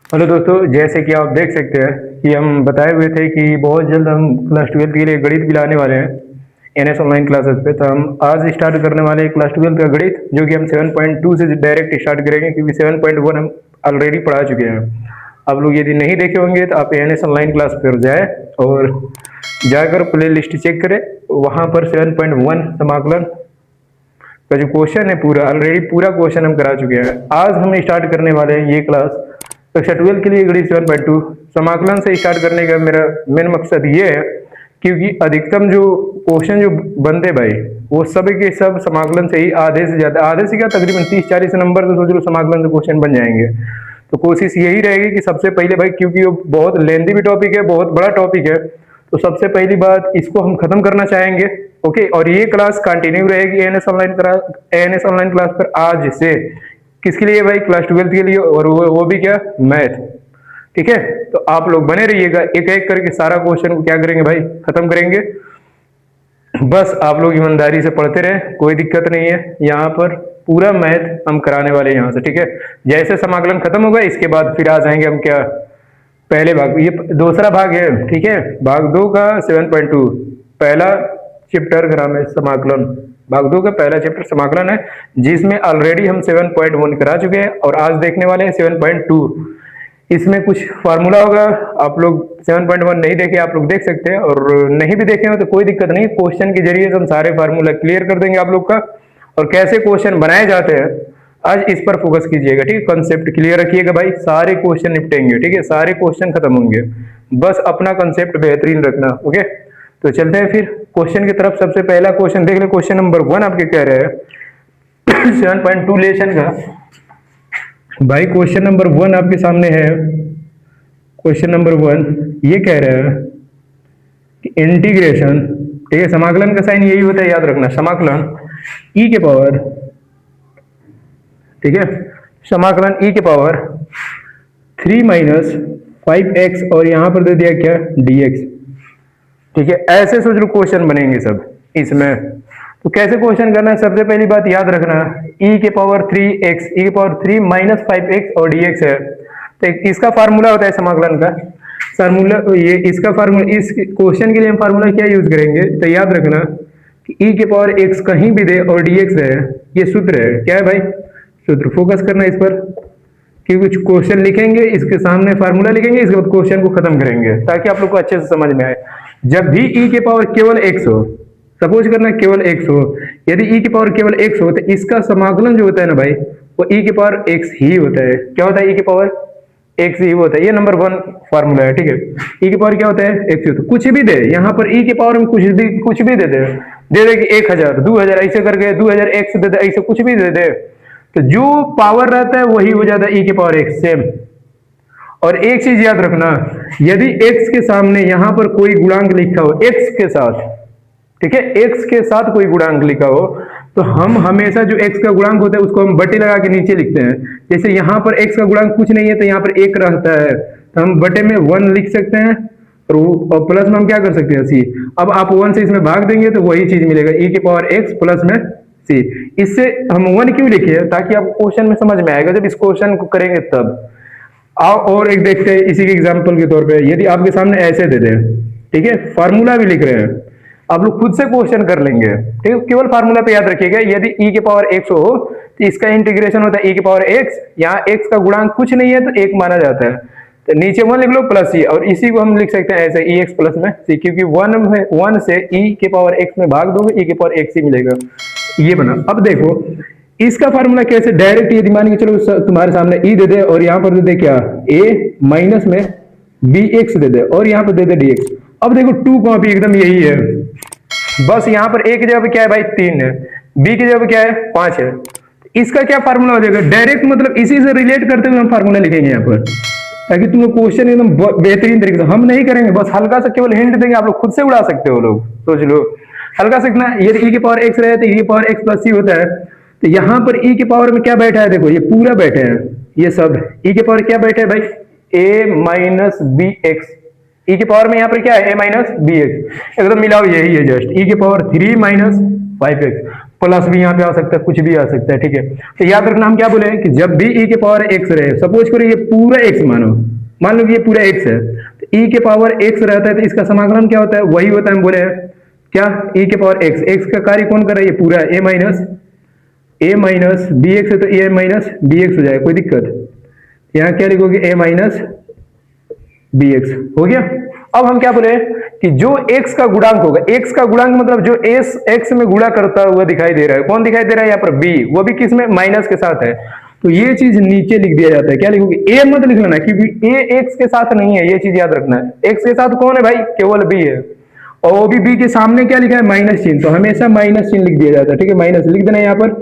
Hello दोस्तों, जैसे कि आप देख सकते हैं कि हम बताए हुए थे कि बहुत जल्द हम क्लास ट्वेल्थ के लिए गणित भी लाने वाले हैं एनएस ऑनलाइन क्लासेस पे। तो हम आज स्टार्ट करने वाले हैं क्लास ट्वेल्थ का गणित, जो कि हम 7.2 से डायरेक्ट स्टार्ट करेंगे, क्योंकि 7.1 हम ऑलरेडी पढ़ा चुके हैं। आप लोग यदि नहीं देखे होंगे तो आप एनएस ऑनलाइन क्लास पर जाए और जाकर प्ले लिस्ट चेक करें। वहाँ पर 7.1 समाकलन का जो क्वेश्चन है पूरा ऑलरेडी पूरा क्वेश्चन हम करा चुके हैं। आज हम स्टार्ट करने वाले हैं ये क्लास कक्षा 12 के लिए गणित 7.2 समाकलन से स्टार्ट करने का मेरा मेन मकसद ये है, क्योंकि अधिकतम जो क्वेश्चन जो बनते भाई वो सब के सब समाकलन से ही आधे से ज्यादा, आधे से क्या तकरीबन 30-40 नंबर तो सोच लो समाकलन से क्वेश्चन बन जाएंगे। तो कोशिश यही रहेगी कि सबसे पहले भाई, क्योंकि वो बहुत लेंदी भी टॉपिक है, बहुत बड़ा टॉपिक है, तो सबसे पहली बात इसको हम खत्म करना चाहेंगे। ओके, और ये क्लास कंटिन्यू रहेगी एनएस ऑनलाइन क्लास पर आज से। किसके लिए भाई? क्लास 12 के लिए, और वो भी क्या? मैथ। ठीक है, तो आप लोग बने रहिएगा, एक एक करके सारा क्वेश्चन को क्या करेंगे भाई? खत्म करेंगे। बस आप लोग ईमानदारी से पढ़ते रहे, कोई दिक्कत नहीं है। यहाँ पर पूरा मैथ हम कराने वाले हैं यहाँ से। ठीक है, जैसे समाकलन खत्म होगा इसके बाद फिर आ जाएंगे हम क्या, पहले भाग, ये दूसरा भाग है। ठीक है, भाग 2 का 7.2 पहला चैप्टर ग्राम है समाकलन। भाग 2 का पहला चैप्टर समाकलन है, जिसमें ऑलरेडी हम 7.1 करा चुके हैं और आज देखने वाले हैं 7.2। इसमें कुछ फार्मूला होगा, आप लोग 7.1 नहीं देखे आप लोग देख सकते हैं, और नहीं भी देखे हो तो कोई दिक्कत नहीं, क्वेश्चन के जरिए हम सारे फार्मूला क्लियर कर देंगे आप लोग का। और कैसे क्वेश्चन बनाए जाते हैं आज इस पर फोकस कीजिएगा। ठीक है, कंसेप्ट क्लियर रखिएगा भाई, सारे क्वेश्चन निपटेंगे। ठीक है, सारे क्वेश्चन खत्म होंगे, बस अपना कंसेप्ट बेहतरीन रखना। ओके, तो चलते हैं फिर क्वेश्चन की तरफ। सबसे पहला क्वेश्चन देख ले, क्वेश्चन नंबर 1 आपके कह रहे हैं 7.2 लेशन का। भाई क्वेश्चन नंबर 1 आपके सामने है। क्वेश्चन नंबर 1 ये कह रहे हैं कि इंटीग्रेशन, ठीक है, समाकलन का साइन यही होता है, याद रखना, समाकलन ई के पावर, ठीक है, समाकलन ई के पावर 3 माइनस 5x और यहां पर दे दिया क्या? dx। ठीक है, ऐसे सोच लो क्वेश्चन बनेंगे सब इसमें। तो कैसे क्वेश्चन करना है? सबसे पहली बात याद रखना, e के पावर 3x, e के पावर 3 माइनस 5x और dx है। तो इसका फार्मूला होता है समाकलन का फार्मूला, ये इसका फार्मूला, इस क्वेश्चन के लिए हम फार्मूला क्या यूज करेंगे? तो याद रखना कि e के पावर x कहीं भी दे और dx है, ये सूत्र है। क्या है भाई? सूत्र। फोकस करना इस पर, कि कुछ क्वेश्चन लिखेंगे, इसके सामने फार्मूला लिखेंगे, इसके बाद क्वेश्चन को खत्म करेंगे ताकि आप लोग को अच्छे से समझ में आए। जब भी e के पावर केवल x हो, सपोज करना केवल x हो, यदि e के पावर केवल x हो तो इसका समाकलन जो होता है ना भाई, वो e के पावर x ही होता है। क्या होता है? e के पावर x ही होता है। ये नंबर 1 फार्मूला है। ठीक है, e के पावर क्या होता है? x होता है। कुछ भी दे, यहाँ पर e के पावर में कुछ भी दे दे कि 1000 2000 ऐसे करके 2000 x दे दे, ऐसे कुछ भी दे दे, तो जो पावर रहता है वही हो जाता है e के पावर x सेम। और एक चीज याद रखना, यदि x के सामने यहां पर कोई गुणांक लिखा हो x के साथ, ठीक है, x के साथ कोई गुणांक लिखा हो, तो हम हमेशा जो x का गुणांक होता है उसको हम बटे लगा के नीचे लिखते हैं। जैसे यहां पर x का गुणांक कुछ नहीं है तो यहाँ पर 1 रहता है, तो हम बटे में 1 लिख सकते हैं, और प्लस में हम क्या कर सकते हैं? c। अब आप 1 से इसमें भाग देंगे तो वही चीज मिलेगा, e के पावर x प्लस में c। इससे हम 1 क्यों लिखे? ताकि आपको क्वेश्चन में समझ में आएगा जब इस क्वेश्चन को करेंगे तब। आओ और एक देखते हैं इसी के एग्जांपल के तौर पे। यदि आपके सामने ऐसे दे दे, ठीक है, फार्मूला भी लिख रहे हैं, आप लोग खुद से क्वेश्चन कर लेंगे। ठीक है, केवल फार्मूला पे याद रखिएगा, यदि e के पावर x हो तो इसका इंटीग्रेशन होता है e के पावर x, यहाँ x का गुणांक कुछ नहीं है तो 1 माना जाता है, तो नीचे 1 लिख लो प्लस c, और इसी को हम लिख सकते हैं ऐसे ex प्लस में c, क्योंकि 1 से e के पावर x में भाग दोगे e के पावर x ही मिलेगा। ये बना। अब देखो इसका फार्मूला कैसे, डायरेक्ट यदि मान के चलो तुम्हारे सामने e दे दे और यहाँ पर दे दे क्या? a माइनस में bx दे दे और यहाँ पर दे दे dx। अब देखो 2 कॉपी एकदम यही है, बस यहाँ पर a की जगह पे क्या है भाई? 3 है, b की जगह पे क्या है? 5 है। इसका क्या फार्मूला हो जाएगा? डायरेक्ट मतलब इसी से रिलेट करते हुए हम फार्मूला लिखेंगे यहाँ पर, ताकि तुम्हें क्वेश्चन एकदम बेहतरीन तरीके से। हम नहीं करेंगे, बस हल्का सा केवल हिंट देंगे, आप लोग खुद से उड़ा सकते हो। लोग सोच लो हल्का सीखना। यदि e के पावर x रहे तो e के पावर x प्लस c होता है, तो यहाँ पर e के पावर में क्या बैठा है? देखो ये पूरा बैठे हैं, ये सब e के पावर क्या बैठे है भाई? a minus b x. e के पावर में यहाँ पर क्या है? a माइनस बी एक्स, एकदम मिलाओ, यही है जस्ट e के पावर 3 माइनस 5x। प्लस भी यहाँ पे आ सकता है, कुछ भी आ सकता है, ठीक है। तो याद रखना हम क्या बोले हैं कि जब भी e के पावर x रहे, सपोज करो ये पूरा x मान लो कि ये पूरा x है, तो e के पावर x रहता है तो इसका समाकलन क्या होता है, वही होता है, हम बोले हैं क्या, e के पावर x का कार्य कौन कर रहा है, ये पूरा a माइनस बी एक्स है तो a माइनस बी एक्स हो जाएगा, कोई दिक्कत, यहाँ क्या लिखोगे a माइनस बी एक्स, हो गया। अब हम क्या बोले कि जो x का गुणांक होगा, x का गुणांक मतलब जो s x में गुणा करता हुआ दिखाई दे रहा है, कौन दिखाई दे रहा है यहाँ पर b, वो भी किस में, माइनस के साथ है, तो ये चीज नीचे लिख दिया जाता है, क्या लिखोगे, a मत लिख लेना क्योंकि a x के साथ नहीं है, ये चीज याद रखना है। x के साथ कौन है भाई, केवल b है, और वो भी b के सामने क्या लिखा है, माइनस चिन्ह, तो हमेशा माइनस चिन्ह लिख दिया जाता है, ठीक है, माइनस लिख देना यहाँ पर।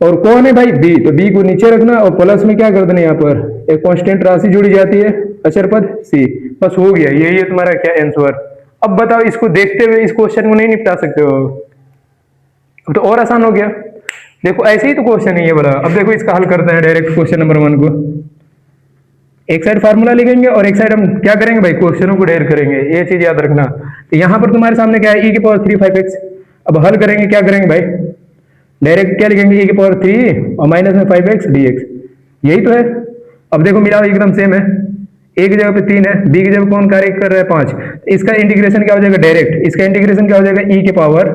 और कौन है भाई, b, तो b को नीचे रखना और प्लस में क्या कर देना, यहाँ पर एक कांस्टेंट राशि जोड़ी जाती है, अचर पद c, बस हो गया, यही है तुम्हारा क्या आंसर। अब बताओ इसको देखते हुए इस क्वेश्चन को नहीं निपटा सकते हो, अब तो और आसान हो गया। देखो ऐसे ही तो क्वेश्चन है ये वाला। अब देखो इसका हल करते हैं डायरेक्ट क्वेश्चन नंबर 1 को। एक साइड फार्मूला लिखेंगे और एक साइड हम क्या करेंगे भाई, क्वेश्चनों को ढेर करेंगे, ये चीज याद रखना। तो यहाँ पर तुम्हारे सामने क्या है, e की पावर 3 5x। अब हल करेंगे, क्या करेंगे भाई, डायरेक्ट क्या लिखेंगे, e की पावर 3 और माइनस में 5x dx, यही तो है। अब देखो मिलाओ, एकदम सेम है, a की जगह पे 3 है, b की जगह कौन कार्य कर रहा है 5, तो इसका इंटीग्रेशन क्या हो जाएगा डायरेक्ट, इसका इंटीग्रेशन क्या हो जाएगा, e के पावर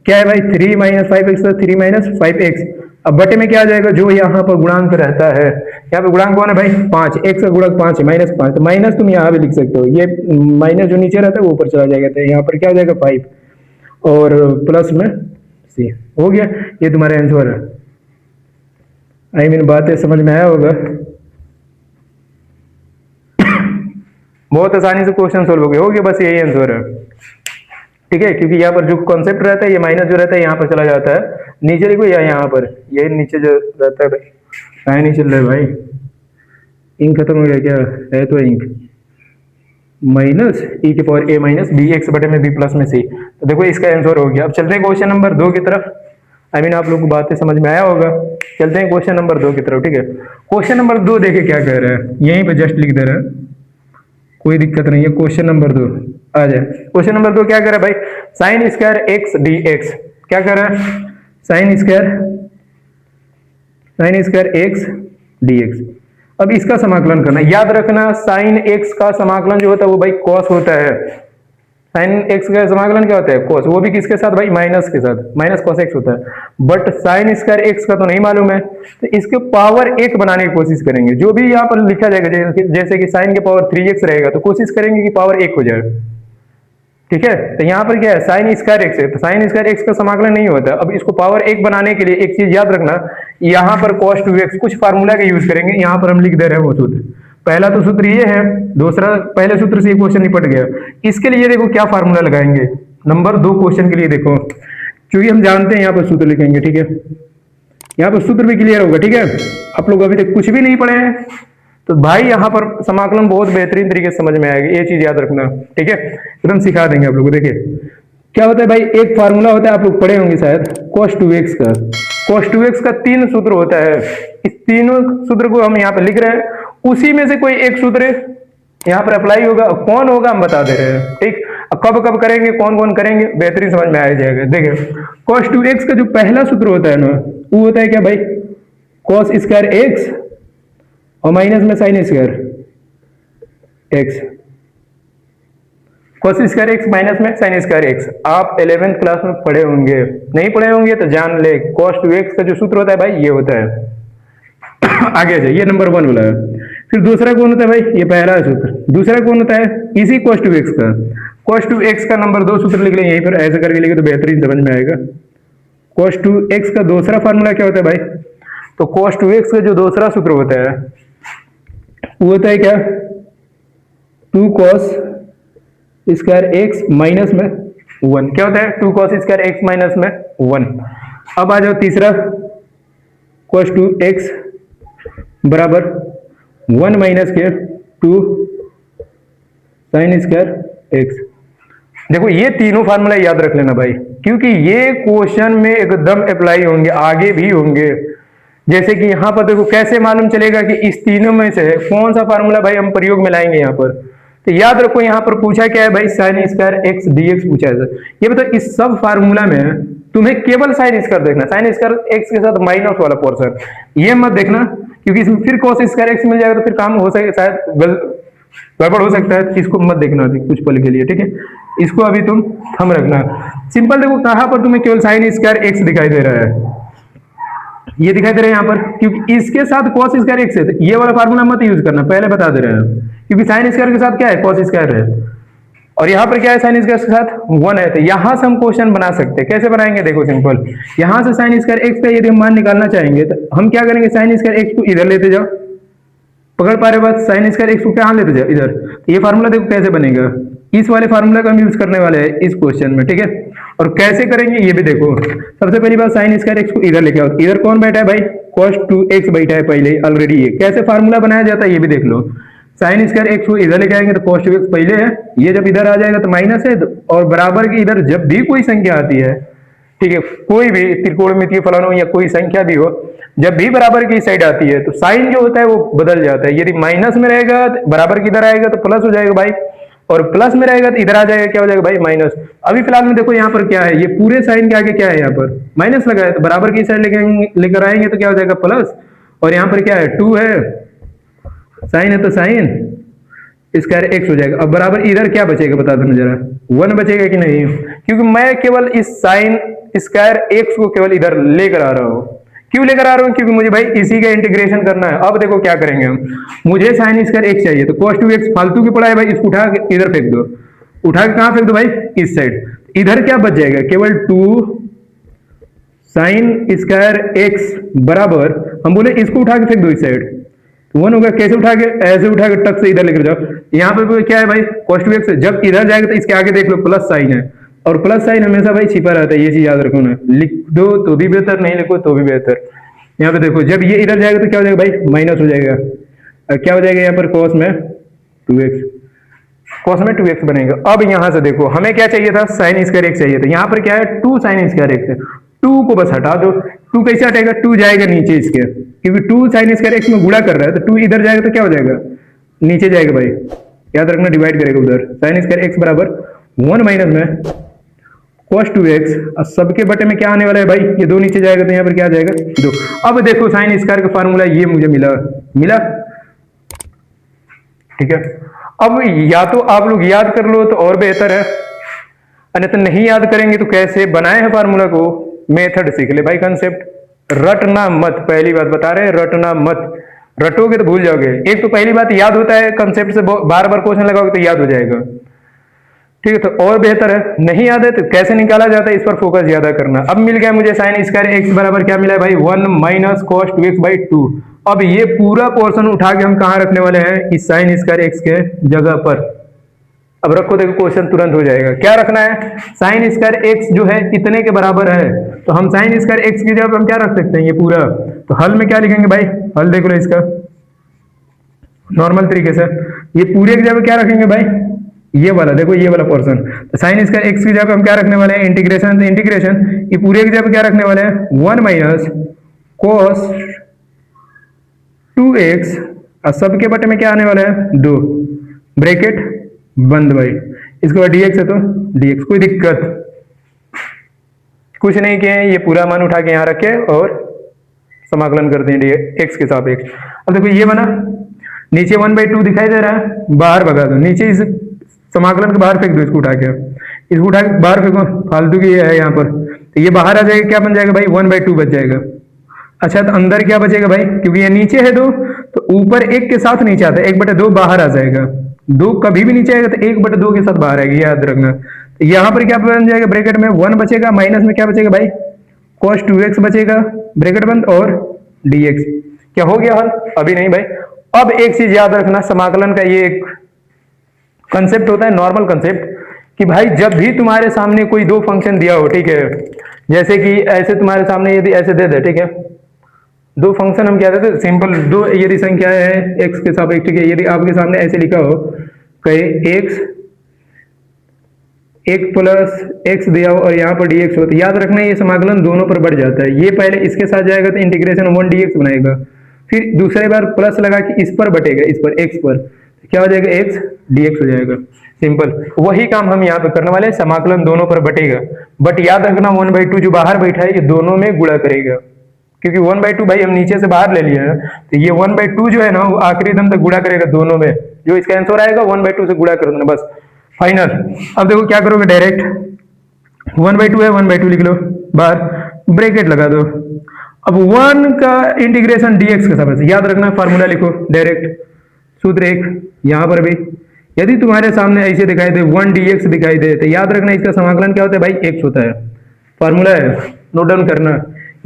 क्या है भाई 3 माइनस 5x, 3 माइनस 5x। अब बटे में क्या आ जाएगा, जो यहाँ पर गुणांक रहता है, यहाँ पे गुणांक कौन है भाई 5, x का गुणक 5 है, माइनस 5, तो माइनस तुम यहाँ भी लिख सकते हो, ये माइनस जो नीचे रहता है वो ऊपर चला जाएगा, तो यहाँ पर क्या हो जाएगा 5 और प्लस में c, हो गया, ये तुम्हारा आंसर है। आई मीन बातें समझ में आया होगा, बहुत आसानी से क्वेश्चन सोल्व हो गया, बस यही आंसर है, ठीक है। क्योंकि यहाँ पर जो कॉन्सेप्ट रहता है, ये माइनस जो रहता है यहाँ पर चला जाता है, नीचे लिखो या यहाँ पर, ये नीचे जो रहता है भाई, काहे नहीं चल रहा है भाई, इंक खत्म हो गया क्या है, तो इंक माइनस e की power a minus b x बटे में b प्लस में c, तो देखो इसका आंसर हो गया। अब चलते हैं क्वेश्चन नंबर 2 की तरफ। आई मीन आप लोग को बातें समझ में आया होगा, चलते हैं क्वेश्चन नंबर 2 की तरफ, ठीक है। क्वेश्चन नंबर 2 देखे क्या कह रहे हैं, यहीं पे जस्ट लिख दे रहे हैं, कोई दिक्कत नहीं है। क्वेश्चन नंबर 2 आ जाए, क्वेश्चन नंबर 2 क्या कर रहा है भाई, sine square x D x, क्या कर रहा है, sine square x D x. अब इसका समाकलन करना, याद रखना साइन एक्स का समाकलन जो होता है वो भाई कॉस होता है, साइन एक्स का समाकलन क्या होता है कॉस, वो भी किसके साथ भाई, माइनस के साथ, माइनस कॉस एक्स होता है। बट साइन स्क्वायर एक्स का तो नहीं मालूम है, तो इसके पावर 1 बनाने की कोशिश करेंगे, जो भी यहाँ पर लिखा जाएगा, जैसे कि साइन के पावर 3x रहेगा तो कोशिश करेंगे कि पावर 1 हो जाए, ठीक है। तो यहाँ पर क्या है, साइन स्क्वायर एक्स है, तो साइन स्क्वायर एक्स का समाकलन नहीं होता। अब इसको पावर 1 बनाने के लिए एक चीज याद रखना, यहाँ पर cos 2x कुछ फार्मूला का यूज करेंगे, यहाँ पर हम लिख दे रहे हैं वो सूत्र। पहला तो सूत्र ये है, दूसरा पहले सूत्र से ये क्वेश्चन निपट गया। इसके लिए देखो क्या फार्मूला लगाएंगे, नंबर 2 क्वेश्चन के लिए देखो, क्योंकि हम जानते हैं यहाँ पर सूत्र लिखेंगे, ठीक है, यहाँ पर सूत्र भी क्लियर होगा, ठीक है। आप लोग अभी तक कुछ भी नहीं पढ़े हैं तो भाई यहाँ पर समाकलन बहुत बेहतरीन तरीके से समझ में आएगा, ये चीज याद रखना, ठीक है, एकदम सिखा देंगे आप लोग को। देखिए क्या होता है भाई, एक फार्मूला होता है, आप लोग पढ़े होंगे शायद, cos 2x का, cos 2x का 3 सूत्र होता है, इस तीनों सूत्र को हम यहाँ पे लिख रहे हैं, उसी में से कोई एक सूत्र यहाँ पर अप्लाई होगा, कौन होगा हम बता दे रहे हैं, ठीक। कब कब करेंगे, कौन कौन करेंगे, बेहतरीन समझ में आ जाएगा। देखिए cos 2x का जो पहला सूत्र होता है ना, वो होता है क्या भाई, cos स्क्वायर x और माइनस में sine square x, cos square x minus में साइन स्क्वायर x। आप 11th क्लास में पढ़े होंगे, नहीं पढ़े होंगे तो जान ले, cos 2x का जो सूत्र होता है भाई ये होता है। आगे जाइए, नंबर 1 वाला है। फिर दूसरा कौन होता है भाई, ये पहला सूत्र, दूसरा कौन होता है, इसी cos 2x का, cos 2x का नंबर 2 सूत्र लिख लें, यहीं पर ऐसे करके लिखे तो बेहतरीन समझ में आएगा। cos 2x का दूसरा फार्मूला क्या होता है भाई, तो cos 2x का जो दूसरा सूत्र होता है वो होता है क्या, 2 cos स्क्वायर x माइनस में 1, क्या होता है 2 cos स्क्वायर x माइनस में 1। अब आ जाओ तीसरा, cos 2x बराबर 1 माइनस के 2 साइन स्क्वायर x। देखो ये तीनों फार्मूला याद रख लेना भाई, क्योंकि ये क्वेश्चन में एकदम अप्लाई होंगे, आगे भी होंगे। जैसे कि यहाँ पर देखो कैसे मालूम चलेगा कि इस तीनों में से कौन सा फार्मूला भाई हम प्रयोग में लाएंगे यहाँ पर, तो याद रखो यहाँ पर पूछा क्या है भाई, साइन स्क्वायर एक्स डीएक्स पूछा है। ये बताओ इस सब फार्मूला में तुम्हें केवल साइन स्क्वायर देखना, साइन स्क्वायर एक्स के साथ माइनस वाला पोर्शन, ये मत देखना, क्योंकि इसमें फिर कॉस स्क्वायर एक्स मिल जाएगा तो फिर काम हो सके शायद गड़बड़ हो सकता है। इसको मत देखना अभी कुछ पल के लिए, ठीक है, इसको अभी तुम थम रखना। सिंपल देखो कहां पर तुम्हें केवल साइन स्क्वायर एक्स दिखाई दे रहा है, ये दिखाई दे रहा है यहाँ पर, क्योंकि इसके साथ कॉस स्क्वायर एक्स है, तो ये वाला फार्मूला मत यूज करना, पहले बता दे रहे हैं, क्योंकि साइन स्क्वायर के साथ क्या है, कॉस स्क्वायर है, और यहाँ पर क्या है, साइन स्क्वायर के साथ 1 है। तो यहां से हम क्वेश्चन बना सकते हैं, कैसे बनाएंगे देखो सिंपल, यहां से साइन स्क्वायर एक्स का यदि हम मान निकालना चाहेंगे तो हम क्या करेंगे, साइन स्क्वायर एक्स को इधर लेते जाओ, पकड़ पा रहे बात, साइन स्क्वायर एक्स को क्या लेते जाओ इधर, तो ये फार्मूला देखो कैसे बनेगा, इस वाले फार्मूला का हम यूज करने वाले हैं इस क्वेश्चन में, ठीक है। और कैसे करेंगे ये भी देखो, सबसे पहली बात साइन स्क्वायर एक्स को इधर लेके आओ, इधर कौन बैठा है भाई, cos 2x बैठा है पहले ऑलरेडी, ये कैसे फार्मूला बनाया जाता है ये भी देख लो, साइन स्क्वायर एक्स को इधर लेके आएंगे तो cos 2x पहले है, ये जब इधर आ जाएगा तो माइनस है, और बराबर की इधर जब भी कोई संख्या आती है, ठीक है, कोई भी त्रिकोणमितीय फलन हो या कोई संख्या भी हो, जब भी बराबर की साइड आती है तो साइन जो होता है वो बदल जाता है, यदि माइनस में रहेगा तो बराबर की इधर आएगा तो प्लस हो जाएगा भाई, और प्लस में रहेगा तो इधर आ जाएगा, क्या हो जाएगा भाई, माइनस। अभी फिलहाल में देखो यहाँ पर क्या है, ये पूरे साइन के आगे क्या है, यहाँ पर माइनस लगा है, तो बराबर की साइड लेकर आएंगे तो क्या हो जाएगा प्लस, और यहाँ पर क्या है 2 है, साइन है तो साइन स्क्वायर एक्स हो जाएगा। अब बराबर इधर क्या बचेगा बता दो जरा, 1 बचेगा कि नहीं, क्योंकि मैं केवल इस साइन स्क्वायर एक्स को केवल इधर लेकर आ रहा हूं, क्यों लेकर आ रहा हूं, क्योंकि मुझे भाई इसी का इंटीग्रेशन करना है। अब देखो क्या करेंगे हम, मुझे साइन स्क्वायर एक्स चाहिए, तो cos 2x फालतू की पड़ा है भाई, इसको उठा के इधर फेंक दो, उठा के कहां फेंक दो भाई, इस साइड, इधर क्या बच जाएगा, केवल 2 साइन स्क्वायर एक्स बराबर, हम बोले इसको उठा के फेंक दो इस साइड, 1 होगा, कैसे उठा के, ऐसे उठा के टक से इधर लेकर जाओ, यहाँ पे क्या है भाई cos 2x, जब इधर जाएगा तो इसके आगे देख लो प्लस साइन है, और प्लस साइन हमेशा भाई छिपा रहता है, ये चीज याद रखो ना, लिख दो तो भी बेहतर, नहीं लिखो तो भी बेहतर। यहाँ पे देखो जब ये इधर जाएगा तो क्या हो जाएगा भाई, माइनस हो जाएगा, क्या हो जाएगा यहाँ पर cos में 2x, cos में 2x बनेगा। अब यहाँ से देखो हमें क्या चाहिए था, साइन स्क्वायर एक्स चाहिए था, यहाँ पर क्या है 2 साइन स्क्वायर एक्स है, 2 को बस हटा दो, 2 कैसे हटेगा, 2 जाएगा नीचे इसके, क्योंकि 2 साइन स्क्वायर एक्स में गुणा कर रहा है, तो 2 इधर जाएगा तो क्या हो जाएगा, नीचे जाएगा भाई, याद रखना डिवाइड करेगा उधर, साइन स्क्वायर एक्स बराबर 1 माइनस में cos 2x, सबके बटे में क्या आने वाला है भाई, ये 2 नीचे जाएगा तो यहाँ पर क्या आ जाएगा 2। अब देखो साइन स्क्वायर का फार्मूला ये मुझे मिला, ठीक है। अब या तो आप लोग याद कर लो तो और बेहतर है, अन्यथा नहीं याद करेंगे तो कैसे बनाए हैं फार्मूला को, मेथड सीख ले भाई, कंसेप्ट रटना मत, पहली बात बता रहे हैं, रटना मत, रटोगे तो भूल जाओगे। एक तो पहली बात याद होता है, कंसेप्ट से बार बार क्वेश्चन लगाओगे तो याद हो जाएगा, ठीक है। तो और बेहतर है, नहीं याद है तो कैसे निकाला जाता है इस पर फोकस ज्यादा करना। अब मिल गया मुझे साइन स्क्वायर एक्स बराबर क्या मिला है भाई, 1 माइनस cos 2x बाई 2। अब ये पूरा पोर्शन उठा के हम कहाँ रखने वाले हैं, इस साइन स्क्वायर एक्स के जगह पर। अब रखो, देखो क्वेश्चन तुरंत हो जाएगा। क्या रखना है, साइन स्क्वायर एक्स जो है इतने के बराबर है, तो हम साइन स्क्वायर एक्स की जगह हम क्या रख सकते हैं, ये पूरा। तो हल में क्या लिखेंगे भाई, हल देख लो इसका नॉर्मल तरीके से, ये पूरे की जगह क्या रखेंगे भाई, ये वाला, देखो ये वाला पोर्शन। तो साइन स्क्वायर एक्स की जगह हम क्या रखने वाले हैं, इंटीग्रेशन, इंटीग्रेशन ये पूरे की जगह क्या रखने वाले हैं, 1 माइनस cos 2x, और सबके बटे में क्या आने वाला है 2, ब्रैकेट बंद भाई। इसके बाद dx है तो dx, कोई दिक्कत कुछ नहीं किए, ये पूरा मान उठा के यहाँ रखे और समाकलन कर दें x के सापेक्ष। अब देखो ये बना, नीचे 1/2 दिखाई दे रहा है, बाहर भगा दो, नीचे इस समाकलन के बाहर फेंक दो, इसको उठा के बाहर फेंको, फालतू की है यहाँ पर, तो ये बाहर आ जाएगा, क्या बन जाएगा भाई 1/2 बच जाएगा। अच्छा तो अंदर क्या बचेगा भाई, क्योंकि ये नीचे है 2 तो ऊपर 1 के साथ नीचे आता है, 1/2 बाहर आ जाएगा, 2 कभी भी नीचे आएगा तो 1/2 के साथ बाहर आएगी, याद रखना। तो यहाँ पर क्या बन जाएगा, ब्रैकेट में 1 बचेगा, माइनस में क्या बचेगा भाई cos 2x बचेगा, ब्रैकेट बंद, और dx। क्या हो गया हल, अभी नहीं भाई। अब एक चीज याद रखना, समाकलन का ये एक कंसेप्ट होता है, नॉर्मल कंसेप्ट, कि भाई जब भी तुम्हारे सामने कोई 2 फंक्शन दिया हो, ठीक है, जैसे कि ऐसे तुम्हारे सामने यदि ऐसे दे दे, ठीक है, 2 फंक्शन हम क्या देते, सिंपल 2 यदि संख्या है x के सापेक्ष, ठीक है, यदि आपके सामने ऐसे लिखा हो कहे x 1 प्लस x दिया हो और यहाँ पर dx हो, तो याद रखना ये समाकलन दोनों पर बढ़ जाता है, ये पहले इसके साथ जाएगा तो इंटीग्रेशन 1 dx बनाएगा, फिर दूसरी बार प्लस लगा के इस पर बटेगा, इस पर x पर, क्या हो जाएगा x dx हो जाएगा, सिंपल। वही काम हम यहाँ पे करने वाले हैं, समाकलन दोनों पर बटेगा, बट याद रखना 1/2 जो बाहर बैठा है ये दोनों में गुणा करेगा, क्योंकि 1/2 भाई हम नीचे से बाहर ले लिए हैं, तो ये 1/2 जो है ना वो आखिरी दम तक गुणा करेगा दोनों में, जो इसका आंसर आएगा 1/2 से गुणा कर देना बस फाइनल। अब देखो क्या करोगे, डायरेक्ट 1/2 है 1/2 लिख लो, बाहर ब्रैकेट लगा दो। अब 1 का इंटीग्रेशन dx के साथ याद रखना, फार्मूला लिखो डायरेक्ट, सूत्र एक यहाँ पर भी यदि तुम्हारे सामने ऐसे दिखाई दे 1 dx दिखाई दे तो याद रखना इसका समाकलन क्या होता है भाई, x होता है, फार्मूला है, नोट डाउन करना।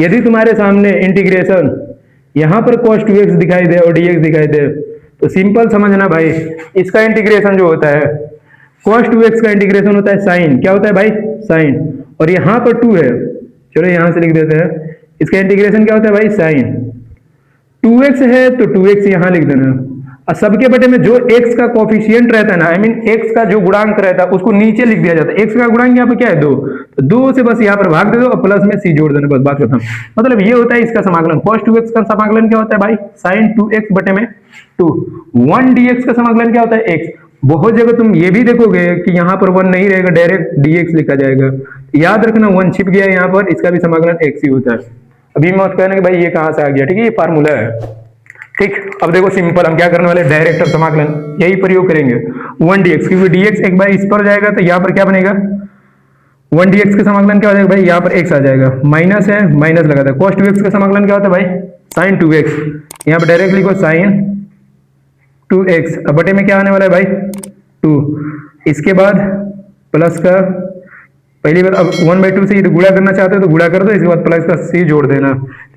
यदि तुम्हारे सामने इंटीग्रेशन यहाँ पर cos 2x दिखाई दे और dx दिखाई दे तो सिंपल समझना भाई, इसका इंटीग्रेशन जो होता है cos 2x का इंटीग्रेशन होता है साइन, क्या होता है भाई साइन, और यहाँ पर 2 है, चलो यहाँ से लिख देते हैं, इसका इंटीग्रेशन क्या होता है भाई साइन, 2x है तो 2x यहाँ लिख देना, और सबके बटे में जो x का कोफिशिएंट रहता है ना, आई मीन x का जो गुणांक रहता है उसको नीचे लिख दिया जाता है, x का गुणांक यहाँ पे क्या है 2, तो 2 से बस यहाँ पर भाग दे दो और प्लस में c जोड़ देना, बस बात खत्म। मतलब ये होता है इसका समाकलन, cos 2x का समाकलन क्या होता है भाई sin 2x बटे में 2, 1 dx का समाकलन क्या होता है x। बहुत जगह तुम ये भी देखोगे कि यहाँ पर 1 नहीं रहेगा, डायरेक्ट dx लिखा जाएगा, याद रखना 1 छिप गया यहाँ पर, इसका भी समाकलन x ही होता है। अभी मत कहना कि भाई ये कहाँ से आ गया, ठीक है ये फार्मूला है, ठीक। अब देखो सिंपल हम क्या करने वाले, डायरेक्ट समाकलन यही प्रयोग करेंगे 1 dx, क्योंकि dx एक बार इस पर जाएगा तो यहाँ पर क्या बनेगा 1 dx का समाकलन क्या हो जाएगा भाई, यहाँ पर x आ जाएगा, माइनस है माइनस लगा था, cos 2x का समाकलन क्या होता है भाई sin 2x, यहाँ पर डायरेक्ट लिखो sin 2x, अब बटे में क्या आने वाला है भाई 2, इसके बाद प्लस का पहली बार, अब 1/2 से यदि गुणा करना चाहते हो तो गुणा कर दो, इसके बाद प्लस का c जोड़ देना,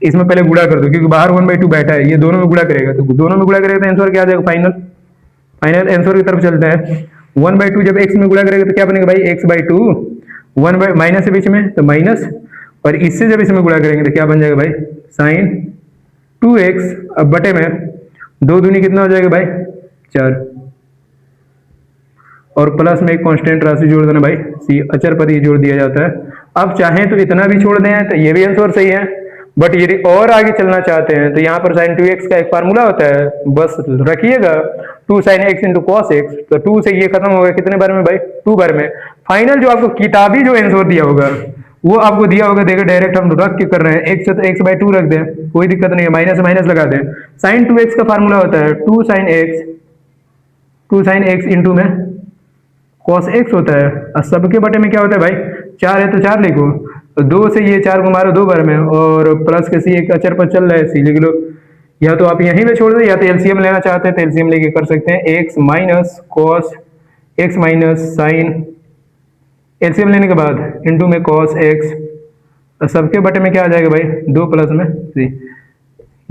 इसमें पहले गुणा कर दो क्योंकि बाहर 1/2 बैठा है, ये दोनों में गुणा करेगा, तो दोनों में गुणा करेगा तो आंसर क्या आ जाएगा फाइनल, फाइनल आंसर की तरफ चलते हैं। 1/2 जब x में गुणा करेगा तो क्या बनेगा भाई x/2, 1 माइनस है बीच में तो माइनस, और इससे जब इसमें गुणा करेंगे तो क्या बन जाएगा भाई sin 2x, अब बटे में 2 दूनी कितना हो जाएगा भाई 4, और प्लस में एक कांस्टेंट राशि जोड़ देना भाई c, अचर पद ही जोड़ दिया जाता है। अब चाहें तो इतना भी छोड़ दें तो ये भी आंसर सही है, बट यदि और आगे चलना चाहते हैं तो यहाँ पर sin 2x का एक फार्मूला होता है, बस रखिएगा 2 sin x into cos x, तो 2 से ये खत्म होगा कितने बार में भाई 2 बार में। फाइनल जो आपको किताबी जो आंसर दिया होगा वो आपको दिया होगा, देखो डायरेक्ट हम रख के कर रहे हैं, x है तो x/2 रख दें, कोई दिक्कत नहीं है, माइनस माइनस लगा दें। sin 2x का फार्मूला होता है 2 sin x इंटू में cos x होता है, और सबके बटे में क्या होता है भाई 4 है तो 4 लिखो, 2 से ये 4 को मारो 2 बार में, और प्लस के c एक अचर पर चल रहा है c लिख लो, या तो आप यहीं पे छोड़ दो या तो एलसीएम लेना चाहते हैं तो एलसीएम लेके कर सकते हैं, x minus cos x minus sin, LCM लेने के बाद इंटू में cos x, और सबके बटे में क्या आ जाएगा भाई 2 प्लस में c।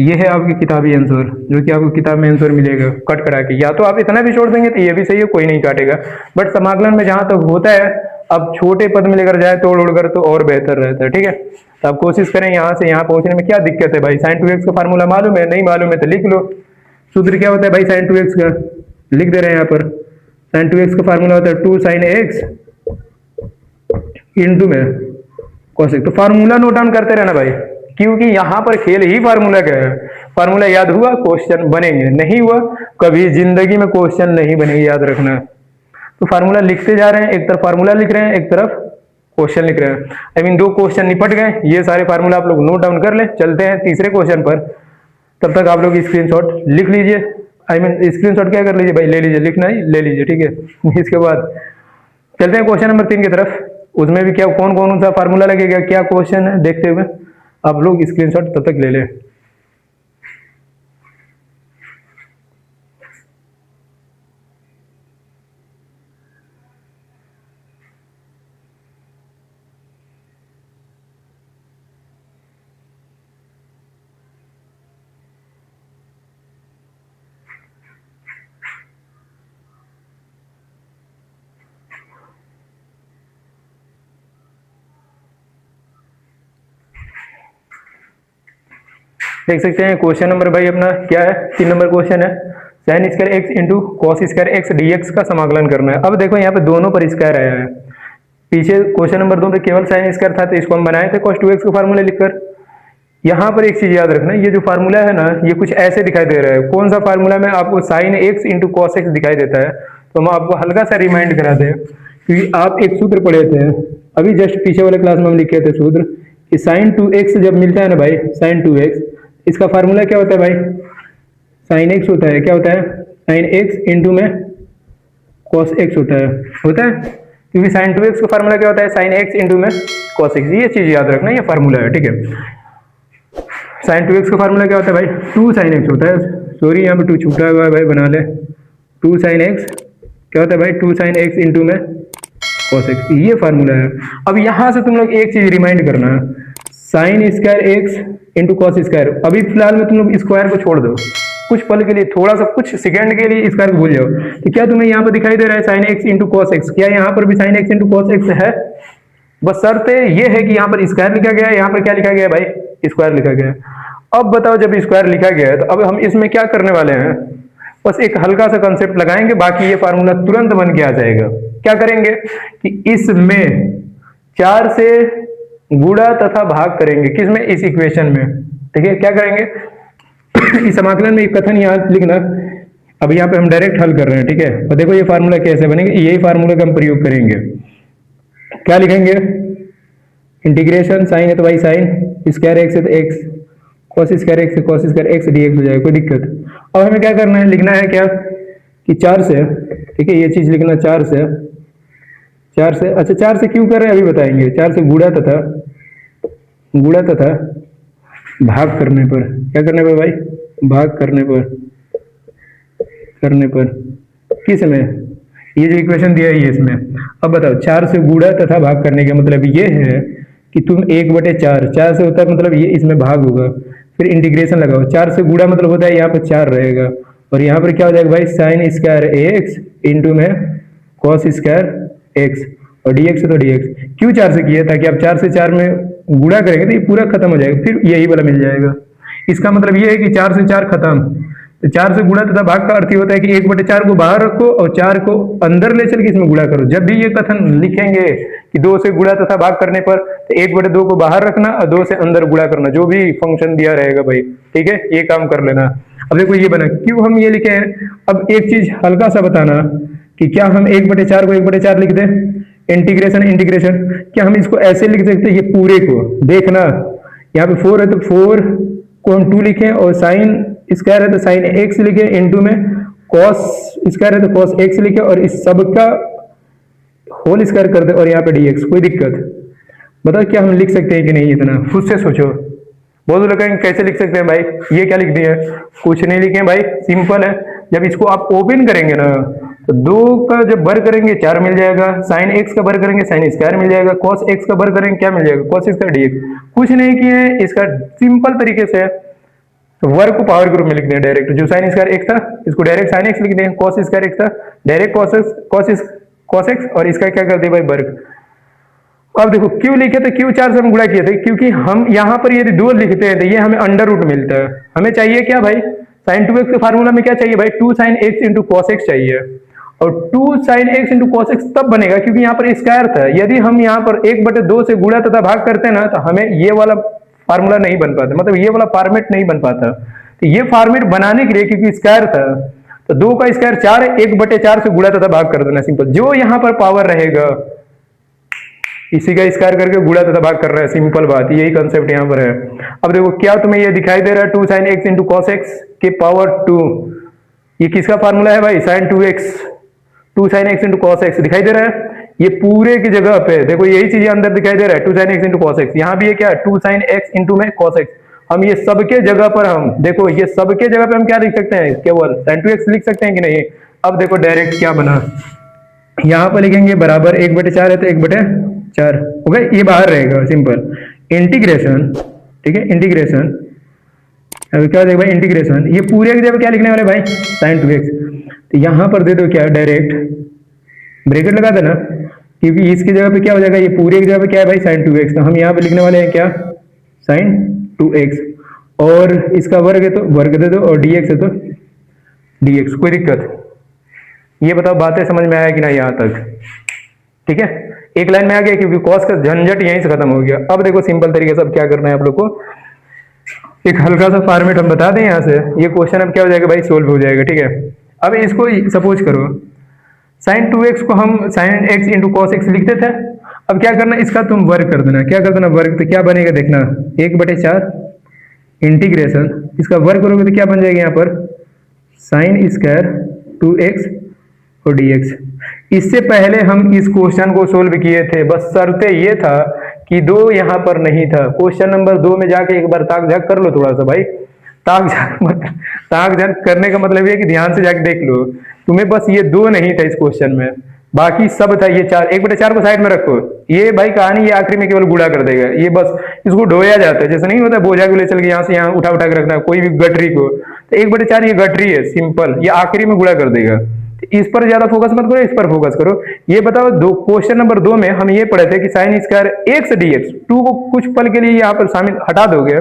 ये है आपकी किताबी आंसर, जो कि आपको किताब में आंसर मिलेगा कट करा के, या तो आप इतना भी छोड़ देंगे तो ये भी सही है, कोई नहीं काटेगा, बट समाकलन में जहां तक होता है अब छोटे पद में लेकर जाए तोड़ उड़ कर तो और बेहतर रहता है, ठीक है। तो आप कोशिश करें यहाँ से यहाँ पहुंचने में क्या दिक्कत है भाई, sin 2x का फार्मूला मालूम है, नहीं मालूम है तो लिख लो, सूत्र क्या होता है भाई sin 2x का, लिख दे रहे हैं यहाँ पर, sin 2x का फार्मूला होता है 2 sin x इंटू में cos x, तो फार्मूला नोट डाउन करते रहना भाई, क्योंकि यहाँ पर खेल ही फार्मूला का है, फार्मूला याद हुआ क्वेश्चन बनेंगे, नहीं हुआ कभी जिंदगी में क्वेश्चन नहीं बनेंगे, याद रखना। तो फार्मूला लिखते जा रहे हैं, एक तरफ फार्मूला लिख रहे हैं एक तरफ क्वेश्चन लिख रहे हैं, आई मीन 2 क्वेश्चन निपट गए, ये सारे फार्मूला आप लोग नोट डाउन कर लें। चलते हैं तीसरे क्वेश्चन पर, तब तक आप लोग स्क्रीनशॉट लिख लीजिए, आई मीन स्क्रीनशॉट क्या कर लीजिए भाई, ले लीजिए, लिखना ही ले लीजिए, ठीक है। इसके बाद चलते हैं क्वेश्चन नंबर 3 की तरफ, उसमें भी क्या कौन कौन सा फार्मूला लगेगा, क्या क्वेश्चन है देखते हुए आप लोग स्क्रीनशॉट तब तक ले लें। देख सकते हैं क्वेश्चन नंबर भाई अपना क्या है, 3 नंबर क्वेश्चन है, sin square x into cos square x dx का समाकलन करना है। अब देखो यहाँ पे दोनों पर स्क्वायर आया है, पीछे क्वेश्चन नंबर 2 पे केवल sin स्क्वायर था तो इसको हम बनाए थे cos 2x का फार्मूला लिखकर। यहाँ पर एक चीज याद रखना, ये जो फार्मूला है ना ये कुछ ऐसे दिखाई दे रहा है, कौन सा फार्मूला में आपको sin x into cos x दिखाई देता है, तो हम आपको हल्का सा रिमाइंड करा दें, क्योंकि आप एक सूत्र पढ़े थे अभी जस्ट पीछे वाले क्लास में हम लिखे थे सूत्र कि साइन 2x जब मिलता है ना भाई, साइन 2x, इसका फार्मूला क्या होता है भाई, साइन x होता है, क्या होता है, साइन x इंटू में कॉस x होता है, क्योंकि साइन 2x का फार्मूला क्या होता है, साइन x इंटू में कॉस x, ये चीज याद रखना, ये फार्मूला है, ठीक है। साइन 2x का फार्मूला क्या होता है भाई, 2 साइन x होता है, सॉरी यहाँ पे 2 छूटा हुआ है भाई, बना ले, 2 साइन x क्या होता है भाई, 2 साइन x इंटू में cos x, ये फार्मूला है। अब यहां से तुम लोग एक चीज रिमाइंड करना, sine square x into cos square, अभी फिलहाल में तुम लोग स्क्वायर को छोड़ दो कुछ पल के लिए, थोड़ा सा कुछ सेकंड के लिए स्क्वायर को भूल जाओ, तो क्या तुम्हें यहाँ पर दिखाई दे रहा है sine x into cos x, क्या यहाँ पर भी sine x into cos x है, बस शर्त ये है कि यहाँ पर स्क्वायर लिखा गया है, यहाँ पर क्या लिखा गया है भाई, स्क्वायर लिखा गया है। अब बताओ जब स्क्वायर लिखा गया है तो अब हम इसमें क्या करने वाले हैं, बस एक हल्का सा कंसेप्ट लगाएंगे, बाकी ये फार्मूला तुरंत बन के आ जाएगा। क्या करेंगे कि इसमें 4 से गुणा तथा भाग करेंगे, किसमें, इस इक्वेशन में, ठीक है। क्या करेंगे इस समाकलन में एक कथन याद लिखना, अब यहाँ पे हम डायरेक्ट हल कर रहे हैं, ठीक है। और देखो ये फार्मूला कैसे बनेगा, यही फार्मूला का हम प्रयोग करेंगे। क्या लिखेंगे, इंटीग्रेशन साइन है तो भाई साइन, स्क्वायर एक्स है तो एक्स, कॉस स्क्वायर एक्स है कॉस स्क्वायर एक्स डीएक्स हो जाएगा, कोई दिक्कत। अब हमें क्या करना है, लिखना है क्या कि 4 से, ठीक है, ये चीज लिखना 4 से, अच्छा 4 से क्यों कर रहे हैं अभी बताएंगे, 4 से गुणा तथा भाग करने पर, क्या करने पर भाई, भाग करने पर किस में, ये जो इक्वेशन दिया है ये इसमें। अब बताओ 4 से गुणा तथा भाग करने का मतलब ये है कि तुम 1/4, 4 से होता है मतलब ये इसमें भाग होगा, फिर इंटीग्रेशन लगाओ, 4 से गुणा मतलब होता है यहाँ पर 4 रहेगा, और यहाँ पर क्या हो जाएगा भाई, साइन स्क्वायर एक्स इंटू में कॉस स्क्वायर एक्स, और dx है तो dx। क्यों 4 से किया, ताकि आप 4 से 4 में गुणा करेंगे तो ये पूरा खत्म हो जाएगा, फिर यही वाला मिल जाएगा। इसका मतलब ये है कि 4 से 4 खत्म, तो 4 से गुणा तथा भाग का अर्थ होता है कि 1/4 को बाहर रखो और 4 को अंदर ले चल के इसमें गुणा करो। जब भी ये कथन लिखेंगे कि 2 से गुणा तथा भाग करने पर, तो 1/2 को बाहर रखना और 2 से अंदर गुणा करना, जो भी फंक्शन दिया रहेगा भाई, ठीक है, ये काम कर लेना। अब देखो ये बना, क्यों हम ये लिखे हैं, अब एक चीज हल्का सा बताना कि क्या हम 1/4 को 1/4 लिख दें, इंटीग्रेशन, क्या हम इसको ऐसे लिख सकते हैं, ये पूरे को देखना, यहाँ पे 4 है तो 4 को हम 2 लिखें, और साइन स्क्वायर है तो साइन एक्स लिखे, इंटू में कॉस स्क्वायर है तो कॉस एक्स लिखे, और इस सब का होल स्क्वायर कर दे, और यहाँ पे dx, कोई दिक्कत, बताओ क्या हम लिख सकते हैं कि नहीं, इतना खुद से सोचो। बहुत लोग कहेंगे कैसे लिख सकते हैं भाई, ये क्या लिख दिया, कुछ नहीं लिखे भाई, सिंपल है। जब इसको आप ओपन करेंगे ना, तो 2 का जब वर्ग करेंगे 4 मिल जाएगा, साइन एक्स का वर्ग करेंगे साइन स्क्वायर मिल जाएगा, कॉस एक्स का वर्ग करेंगे क्या मिल जाएगा, कॉस स्क्वायर dx। कुछ नहीं किए, इसका सिंपल तरीके से तो वर्ग को पावर के रूप में लिख दें डायरेक्ट, जो साइन स्क्वायर एक्स था इसको डायरेक्ट साइन एक्स लिख दें, कॉस स्क्वायर एक्स था डायरेक्ट कॉस एक्स, और इसका क्या कर दे भाई वर्ग। अब देखो क्यों लिखे थे, क्यों 4 से हम गुणा किए थे, क्योंकि हम यहाँ पर यदि 2 लिखते हैं तो ये हमें अंडर रूट मिलता है, हमें चाहिए क्या भाई, साइन 2x के फार्मूला में क्या चाहिए भाई, 2 sine x into cos x चाहिए, और 2 sine x into cos x तब बनेगा क्योंकि यहाँ पर स्क्वायर था। यदि हम यहाँ पर 1/2 से गुणा तथा भाग करते हैं ना, तो हमें ये वाला फार्मूला नहीं बन पाता, मतलब ये वाला फॉर्मेट नहीं बन पाता। तो ये फॉर्मेट बनाने के लिए, क्योंकि स्क्वायर था, तो 2 का स्क्वायर 4 है, 1/4 से गुणा तथा भाग कर देना, सिंपल। जो यहाँ पर पावर रहेगा इसी का स्क्वायर करके गुणा तथा भाग कर रहा है, सिंपल बात, यही कंसेप्ट यहाँ पर है। अब देखो क्या तुम्हें ये दिखाई दे रहा है, 2 sine x into cos x के पावर 2, ये किसका फार्मूला है भाई, sine 2x, 2 sine x into cos x दिखाई दे रहा है, ये पूरे की जगह पे देखो यही चीज अंदर दिखाई दे रहा है, 2 sine x into cos x, यहाँ भी ये क्या है 2 साइन एक्स इंटू में कॉस एक्स। हम ये सबके जगह पर, हम देखो ये सबके जगह पे हम क्या लिख सकते हैं, केवल साइन 2x लिख सकते हैं कि नहीं। अब देखो डायरेक्ट क्या बना, यहाँ पर लिखेंगे बराबर 1/4 है तो 1/4 हो गया, ये बाहर रहेगा, सिंपल इंटीग्रेशन, ठीक है, इंटीग्रेशन। अब क्या हो जाएगा भाई, इंटीग्रेशन, ये पूरे की जगह क्या लिखने वाले भाई, साइन 2x, तो यहाँ पर दे दो क्या, डायरेक्ट ब्रैकेट लगा देना, क्योंकि इसकी जगह पे क्या हो जाएगा, ये पूरे की जगह पे क्या है भाई, साइन 2x, तो हम यहाँ पे लिखने वाले हैं क्या, साइन 2x, और इसका वर्ग है तो वर्ग दे दो, और dx है तो dx, कोई दिक्कत। ये बताओ बातें समझ में आया कि नहीं यहाँ तक, ठीक है, एक लाइन में आ गया, क्योंकि कॉस का झंझट यहीं से खत्म हो गया। अब देखो सिंपल तरीके से अब क्या करना है आप लोग को, एक हल्का सा फॉर्मेट हम बता दें यहाँ से, ये क्वेश्चन अब क्या हो जाएगा भाई, सोल्व हो जाएगा, ठीक है। अब इसको सपोज करो साइन 2x को हम sine x into cos x लिखते थे, अब क्या करना, इसका तुम वर्ग कर देना। क्या कर देना, वर्ग, तो क्या बनेगा देखना, 1/4 इंटीग्रेशन, इसका वर्ग करोगे तो क्या बन जाएगा यहाँ पर, साइन स्क्वायर 2x और dx। इससे पहले हम इस क्वेश्चन को सोल्व किए थे, बस शर्त ये था कि 2 यहाँ पर नहीं था। क्वेश्चन नंबर 2 में जाके एक बार ताक झाक कर लो थोड़ा सा भाई। ताक झाक करने का मतलब ये कि ध्यान से जाके देख लो, तुम्हें बस ये 2 नहीं था इस क्वेश्चन में, बाकी सब था। ये 4, 1/4 को साइड में रखो। ये भाई कहानी, ये आखिरी में केवल गुणा कर देगा, ये बस इसको ढोया जाता है, जैसे नहीं होता बोझा को ले चल के यहाँ से यहाँ उठा उठा के रखना कोई भी गठरी को, तो 1/4 ये गठरी है सिंपल, ये आखिरी में गुणा कर देगा। इस पर ज्यादा फोकस मत करो, इस पर फोकस करो। ये बताओ, दो क्वेश्चन नंबर 2 में हम ये पढ़े थे कि साइन स्क्वायर x dx, 2 को कुछ पल के लिए यहाँ पर शामिल हटा दोगे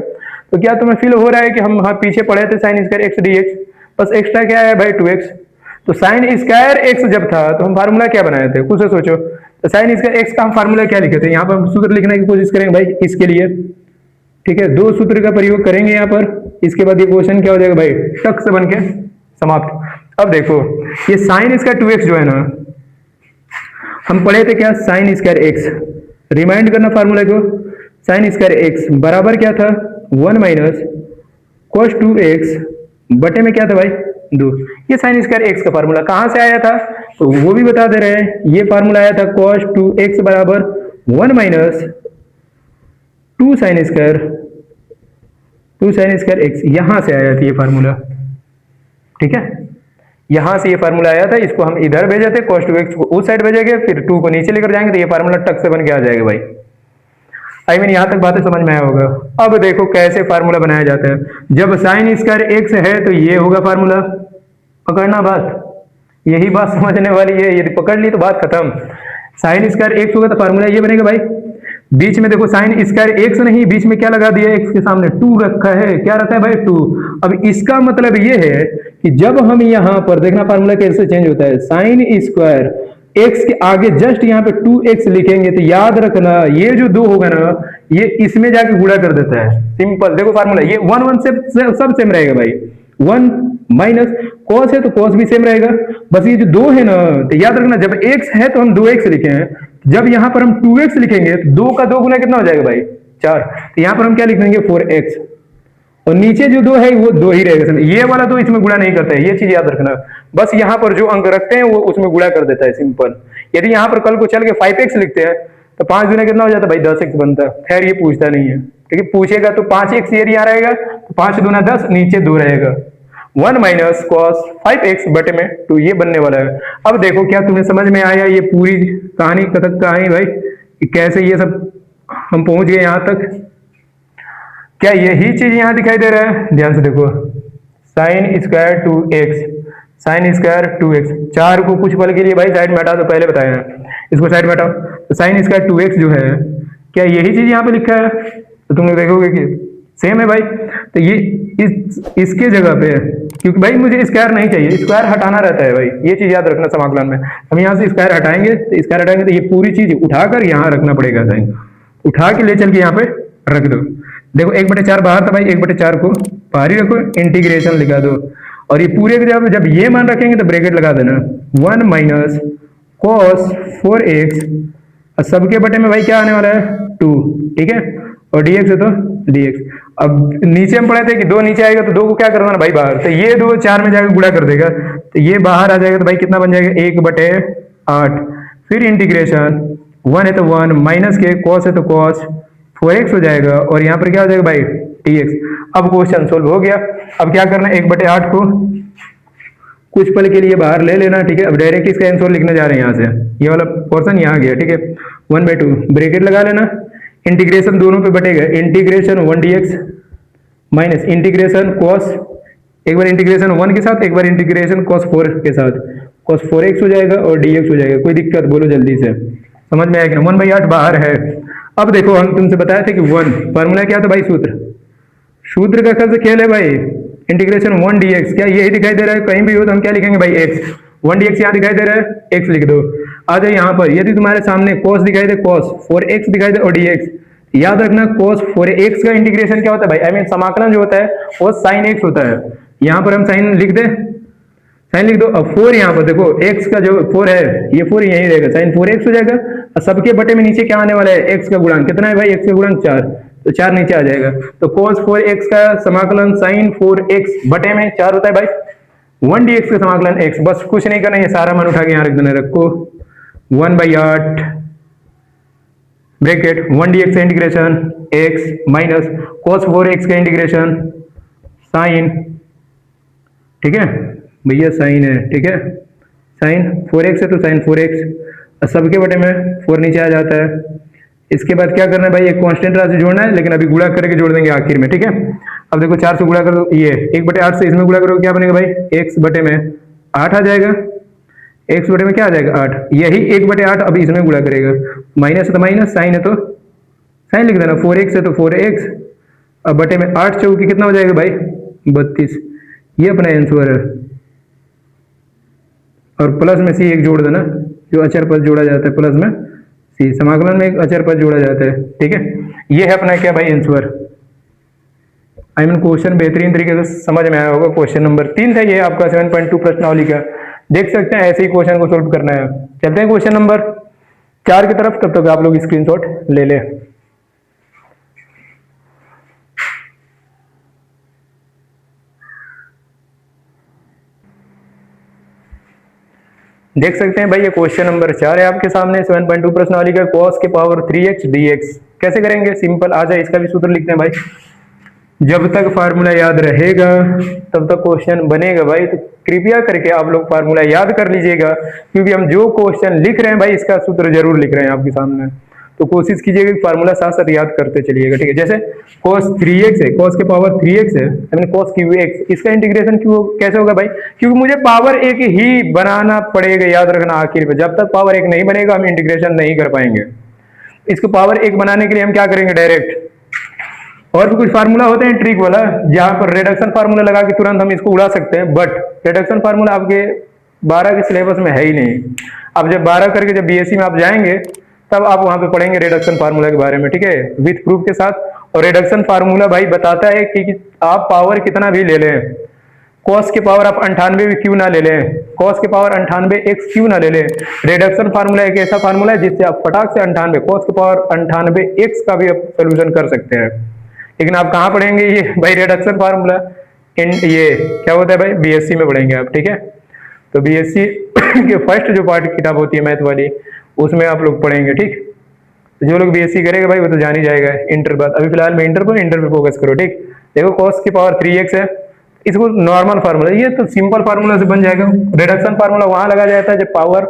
तो क्या तुम्हें फील हो रहा है कि हम हाँ पीछे पढ़े थे साइन स्क्वायर x dx, बस एक्स्ट्रा क्या है भाई 2x। तो साइन स्क्वायर x जब था तो हम फार्मूला क्या बनाए थे, खुद से सोचो। तो साइन स्क्वायर x का हम फार्मूला क्या लिखे थे, यहाँ पर हम सूत्र लिखने की कोशिश करेंगे भाई इसके लिए, ठीक है। 2 सूत्र का प्रयोग करेंगे यहाँ पर, इसके बाद ये क्वेश्चन क्या हो जाएगा भाई, टक से बन के समाप्त। अब देखो ये साइन स्क्वायर 2x जो है ना, हम पढ़े थे क्या, साइन स्क्वायर x, रिमाइंड करना फार्मूला को, साइन स्क्वायर x बराबर क्या था, 1 माइनस cos 2x बटे में क्या था भाई 2। ये साइन स्क्वायर x का फार्मूला कहां से आया था, तो वो भी बता दे रहे हैं। ये फार्मूला आया था cos 2x बराबर 1 माइनस 2 साइन स्क्वायर x, यहां से आया था ये फार्मूला, ठीक है। यहां से ये फार्मूला आया था, इसको हम इधर भेजे थे, cos 2x को उस साइड भेजेंगे, फिर 2 को नीचे लेकर जाएंगे तो ये फार्मूला टक से बन के आ जाएगा भाई। आई मीन यहां तक बातें समझ में आया होगा। अब देखो कैसे फार्मूला बनाया जाता है। जब साइन स्क्वायर x है तो ये होगा फार्मूला, पकड़ना बात, यही बात समझने वाली है, यदि पकड़ ली तो बात खत्म। साइन स्क्वायर x होगा तो फार्मूला ये बनेगा भाई, बीच में देखो साइन स्क्वायर x नहीं, बीच में क्या लगा दिया, x के सामने 2 रखा है, क्या रखा है भाई 2। अब इसका मतलब ये है कि जब हम यहां पर देखना फार्मूला कैसे चेंज होता है, साइन स्क्वायर x के आगे जस्ट यहाँ पे 2x लिखेंगे तो याद रखना ये जो 2 होगा ना, ये इसमें जाके गुणा कर देता है, सिंपल। देखो फार्मूला ये 1 1 से सब सेम रहेगा भाई, 1 माइनस cos है तो cos भी सेम रहेगा, बस ये जो 2 है ना, तो याद रखना जब x है तो हम 2x लिखे हैं, जब यहां पर हम 2x लिखेंगे तो 2 का 2 गुना कितना हो जाएगा भाई 4, तो यहां पर हम क्या लिख देंगे 4x, और नीचे जो 2 है वो 2 ही रहेगा, ये वाला 2 इसमें गुणा नहीं करता है, ये चीज याद रखना। बस यहां पर जो अंक रखते हैं वो उसमें गुणा कर देता है, सिंपल। यदि यहां पर कल को चल के 5x लिखते हैं तो 5 गुना कितना हो जाता है भाई 10x बनता है। खैर ये पूछता नहीं है, क्योंकि पूछेगा तो 5x यदि यहाँ रहेगा तो 5 दूना 10, नीचे 2 रहेगा, 1 माइनस cos 5x बटे में 2, ये बनने वाला है। अब देखो क्या तुम्हें समझ में आया ये पूरी कहानी, कथक कहानी भाई, कि कैसे ये सब हम पहुंच गए यहां तक। क्या यही चीज यहां दिखाई दे रहा है, ध्यान से देखो, sine square 2x, sine square 2x, 4 को कुछ पल के लिए भाई साइड में हटा दो, पहले बताया इसको साइड में हटाओ, तो साइन स्क्वायर 2x जो है, क्या यही चीज यहाँ पे लिखा है, तो तुम लोग देखोगे कि सेम है भाई। तो ये इसके जगह पे, क्योंकि भाई मुझे स्क्वायर नहीं चाहिए, स्क्वायर हटाना रहता है भाई, ये चीज याद रखना समाकलन में। हम यहाँ से स्क्वायर हटाएंगे तो ये पूरी चीज उठाकर यहाँ रखना पड़ेगा, साइन उठा के ले चल के यहाँ पे रख दो। देखो 1/4 बाहर था भाई, 1/4 को बाहर ही रखो, इंटीग्रेशन लिखा दो, और ये पूरे के जब ये मान रखेंगे तो ब्रैकेट लगा देना, 1 माइनस cos 4x, और सबके बटे में भाई क्या आने वाला है 2, ठीक है, और dx है तो dx। अब नीचे हम पढ़े थे कि 2 नीचे आएगा तो 2 को क्या करना भाई बाहर, तो ये 2 4 में जाकर गुणा कर देगा, तो ये बाहर आ जाएगा तो भाई कितना बन जाएगा 1/8, फिर इंटीग्रेशन 1 है तो 1, माइनस के cos है तो cos 4x हो जाएगा, और यहाँ पर क्या हो जाएगा भाई dx। अब क्वेश्चन सोल्व हो गया। अब क्या करना है, 1/8 को कुछ पल के लिए बाहर ले लेना, ठीक है। अब डायरेक्ट इसका आंसर लिखने जा रहे हैं, यहाँ से ये वाला पोर्शन यहाँ गया, ठीक है, 1/2 ब्रैकेट लगा लेना, इंटीग्रेशन दोनों पे बटेगा, integration 1 dx minus integration cos, एक बार इंटीग्रेशन 1 के साथ, एक बार इंटीग्रेशन cos 4 के साथ, cos 4x हो जाएगा और dx हो जाएगा। कोई दिक्कत बोलो जल्दी से, समझ में आएगा ना, 1/8 बाहर है। अब देखो हम तुमसे बताया था कि 1 फार्मूला क्या था भाई, सूत्र का खर्च खेल है भाई, इंटीग्रेशन 1 dx, क्या यही दिखाई दे रहा है, कहीं भी हो तो हम क्या लिखेंगे भाई x, 1 dx यहाँ दिखाई दे रहा है, x लिख दो। आ जाए यहाँ पर, यदि तुम्हारे सामने cos दिखाई दे, cos 4x दिखाई दे और dx, याद रखना cos 4x का इंटीग्रेशन क्या होता है भाई, आई मीन समाकलन जो होता है वो sin x होता है। यहाँ पर हम साइन लिख दे, साइन लिख दो। अब 4 यहाँ पर देखो x का जो 4 है ये 4 यहीं रहेगा, साइन 4x हो जाएगा। और सबके बटे में नीचे क्या आने वाला है, x का गुणांक कितना है भाई, x का गुणांक 4, तो 4 नीचे आ जाएगा। तो cos 4x का समाकलन sin 4x बटे में 4 होता है भाई 1 dx का समाकलन x। बस कुछ नहीं करना, ये सारा मान उठा के यहाँ रख देना, रखो 1/8 ब्रैकेट 1 dx का integration x minus cos 4x का इंटीग्रेशन साइन, ठीक है भैया साइन है, ठीक है साइन 4x है तो साइन 4x, सबके बटे में 4 नीचे आ जाता है। इसके बाद क्या करना है भाई, एक कांस्टेंट राशि जोड़ना है, लेकिन अभी गुणा करके जोड़ देंगे आखिर में, ठीक है। अब देखो 4 से गुणा कर दो, ये 1/8 से इसमें गुणा करोगे क्या बनेगा भाई, x बटे में 8 आ जाएगा, x बटे में क्या आ जाएगा 8, यही 1/8 अब इसमें गुणा करेगा, माइनस है तो माइनस, साइन है तो साइन लिख देना, 4x है तो 4x, अब बटे में 8 चौकी कितना हो जाएगा भाई 32, ये अपना आंसर है। और प्लस में सी एक जोड़ देना, जो अचर पद जोड़ा जाता है प्लस में सी, समाकलन में एक अचर पद जोड़ा जाता है, ठीक है। ये है अपना क्या भाई आंसर। आई मीन क्वेश्चन बेहतरीन तरीके से समझ में आया होगा। क्वेश्चन नंबर 3 था ये आपका 7.2 प्रश्नावली का, देख सकते हैं ऐसे ही क्वेश्चन को सोल्व करना है। चलते हैं क्वेश्चन नंबर 4 की तरफ, तब तक आप लोग स्क्रीनशॉट ले ले। देख सकते हैं भाई ये क्वेश्चन नंबर 4 है आपके सामने 7.2 प्रश्नावली का, cos के पावर 3x dx कैसे करेंगे, सिंपल आ जाए, इसका भी सूत्र लिखते हैं भाई। जब तक फार्मूला याद रहेगा तब तक क्वेश्चन बनेगा भाई, तो कृपया करके आप लोग फार्मूला याद कर लीजिएगा, क्योंकि हम जो क्वेश्चन लिख रहे हैं भाई इसका सूत्र जरूर लिख रहे हैं आपके सामने, तो कोशिश कीजिएगा कि फार्मूला साथ साथ याद करते चलिएगा, ठीक है। जैसे cos 3x है, cos के पावर 3x है, मैंने cos qx, इसका इंटीग्रेशन क्यों कैसे होगा भाई, क्योंकि मुझे पावर एक ही बनाना पड़ेगा, याद रखना आखिर में, जब तक पावर एक नहीं बनेगा हम इंटीग्रेशन नहीं कर पाएंगे। इसको पावर एक बनाने के लिए हम क्या करेंगे डायरेक्ट, और भी कुछ फार्मूला होते हैं ट्रिक वाला, जहां पर रिडक्शन फार्मूला लगा के तुरंत हम इसको उड़ा सकते हैं, बट रिडक्शन फार्मूला आपके 12 के सिलेबस में है ही नहीं। अब जब 12 करके जब बीएससी में आप जाएंगे तब आप वहां पे पढ़ेंगे रिडक्शन फार्मूला के बारे में, ठीक है, विथ प्रूफ के साथ। और रिडक्शन फार्मूला भाई बताता है कि आप पावर कितना भी ले लें, cos के पावर आप 98 भी क्यों ना ले लें, cos के पावर 98x क्यों ना ले लें, रिडक्शन फार्मूला एक ऐसा फार्मूला है जिससे आप फटाक से 98 cos के पावर 98x का भी आप सोल्यूशन कर सकते हैं। लेकिन आप कहाँ पढ़ेंगे ये भाई रिडक्शन फार्मूला, ये क्या होता है भाई बीएससी में पढ़ेंगे आप, ठीक है। तो बीएससी के फर्स्ट जो पार्ट किताब होती है मैथ वाली, उसमें आप लोग पढ़ेंगे, ठीक। तो जो लोग बीएससी करेगा भाई वो तो जान ही जाएगा। इंटर बात अभी फिलहाल में इंटर पे फोकस करो, ठीक। देखो cos की पावर 3x है, इसको नॉर्मल फार्मूला, ये तो सिंपल फार्मूला से बन जाएगा। रिडक्शन फार्मूला वहां लगा जाता है जब पावर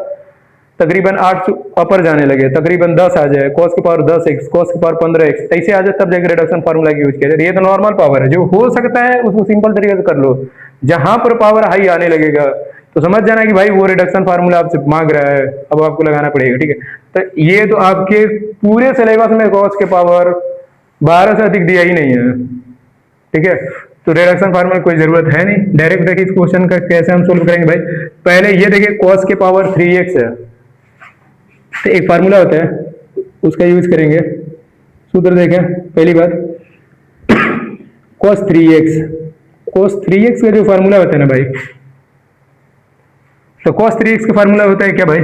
तकरीबन 8 अपर जाने लगे, तकरीबन 10 आ जाए, cos की पावर 10x, cos की पावर 15x ऐसे आ जाए, तब जाकर रिडक्शन फार्मूला की यूज किया जाए। ये तो नॉर्मल पावर है, जो हो सकता है उसको सिंपल तरीके से कर लो। जहां पर पावर हाई आने लगेगा तो समझ जाना कि भाई वो रिडक्शन फार्मूला आपसे मांग रहा है, अब आपको लगाना पड़ेगा, ठीक है। तो ये तो आपके पूरे सिलेबस में cos के पावर 12 से अधिक दिया ही नहीं है, ठीक है। तो रिडक्शन फार्मूला कोई जरूरत है नहीं। डायरेक्ट देखिए इस क्वेश्चन का कैसे हम सोल्व करेंगे भाई। पहले ये देखिए cos के पावर 3x है, तो एक फार्मूला होता है उसका यूज करेंगे, सूत्र देखें। पहली बात cos 3x का जो फार्मूला होता है ना भाई, तो cos 3x का फार्मूला होता है क्या भाई,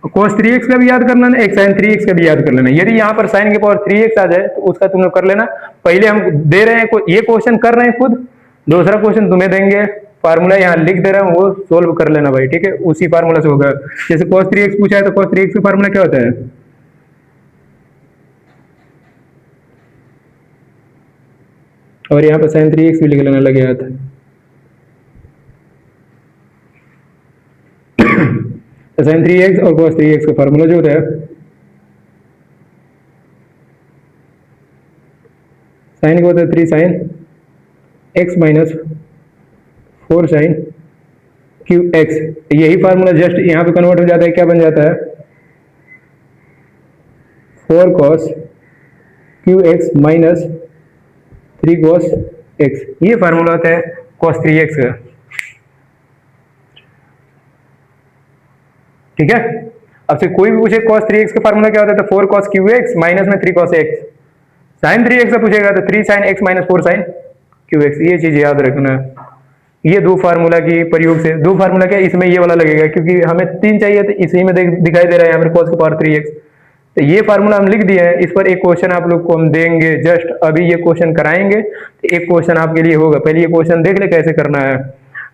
cos 3x का भी याद कर लेना, एक sin 3x का भी याद कर लेना। यदि यहाँ पर sin के पावर 3x आ जाए तो उसका तुम लोग कर लेना। पहले हम दे रहे हैं ये क्वेश्चन कर रहे हैं खुद, दूसरा क्वेश्चन तुम्हें देंगे, फार्मूला यहाँ लिख दे रहा हूँ, वो सोल्व कर लेना भाई, ठीक है। उसी फार्मूला से होगा। जैसे cos 3x पूछा है तो cos 3x का फार्मूला क्या होता है, और यहाँ पर sin 3x भी लिख लेना लगे हाथ। तो sin 3x और cos 3x का फार्मूला जो होता है, साइन का होता है 3 sin x minus 4 sin qx, यही फार्मूला जस्ट यहाँ पे कन्वर्ट हो जाता है, क्या बन जाता है 4 cos qx minus 3 cos x, ये फार्मूला होता है cos 3x का, ठीक है। अब से कोई भी पूछे cos 3x का फार्मूला क्या होता है, तो 4 cos qx माइनस में 3 cos x, sin 3x का पूछेगा तो 3 sin x minus 4 sin qx, ये चीज याद रखना है। ये दो फार्मूला की प्रयोग से, दो फार्मूला क्या इसमें ये वाला लगेगा क्योंकि हमें 3 चाहिए तो इसी में दिखाई दे रहा है यहाँ पर cos की पावर 3x। तो ये फार्मूला हम लिख दिए हैं। इस पर एक क्वेश्चन आप लोग को हम देंगे, जस्ट अभी ये क्वेश्चन कराएंगे तो एक क्वेश्चन आपके लिए होगा। पहले ये क्वेश्चन देख ले कैसे करना है।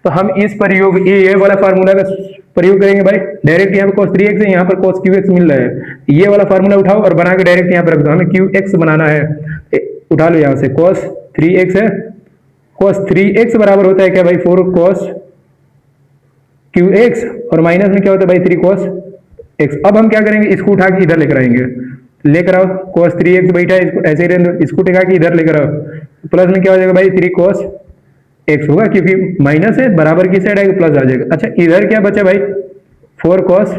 तो हम इस प्रयोग ये वाला फार्मूला का प्रयोग करेंगे भाई। डायरेक्ट यहाँ पे cos 3x है, यहाँ पर cos qx मिल रहा है। ये वाला फार्मूला उठाओ और बना के डायरेक्ट यहाँ पे रख दो। हमें qx बनाना है, उठा लो यहाँ से। cos 3x है, cos 3x बराबर होता है क्या भाई 4 cos qx और माइनस में क्या होता है भाई 3 cos x। अब हम क्या करेंगे, इसको उठा के इधर लेकर आएंगे। लेकर आओ cos 3x बैठा है, इसको ऐसे ही रहने दो, इसको टिका के इधर लेकर आओ। प्लस में क्या हो जाएगा भाई 3 cos x होगा, क्योंकि माइनस है बराबर की साइड आएगा प्लस आ जाएगा। अच्छा इधर क्या बचा भाई 4 cos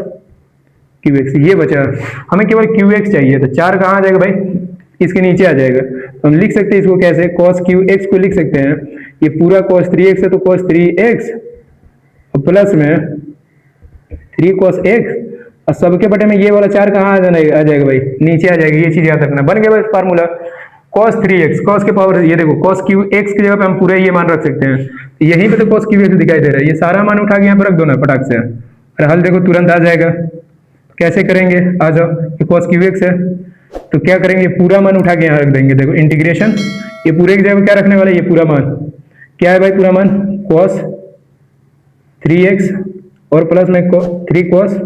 qx, ये बचा। हमें केवल qx चाहिए, तो 4 कहाँ आ जाएगा भाई, इसके नीचे आ जाएगा। तो हम लिख सकते हैं इसको कैसे, cos qx को लिख सकते हैं, ये पूरा cos 3x है तो cos 3x और प्लस में 3 cos x और सबके बटे में ये वाला 4 कहाँ आ जाएगा भाई, नीचे आ जाएगा। ये चीज याद रखना। बन गया भाई फार्मूला cos 3x, cos के पावर ये देखो cos qx की जगह पे हम पूरा ये मान रख सकते हैं। यहीं पे तो cos qx दिखाई दे रहा है, ये सारा मान उठा के यहाँ पे रख दो ना फटाक से, और हल देखो तुरंत आ जाएगा। कैसे करेंगे, आ जाओ। ये cos qx है तो क्या करेंगे, पूरा मान उठा के यहाँ रख देंगे। देखो इंटीग्रेशन, ये पूरे की जगह क्या रखने वाला है, ये पूरा मान क्या है भाई, पूरा मान cos 3x और प्लस में 3 cos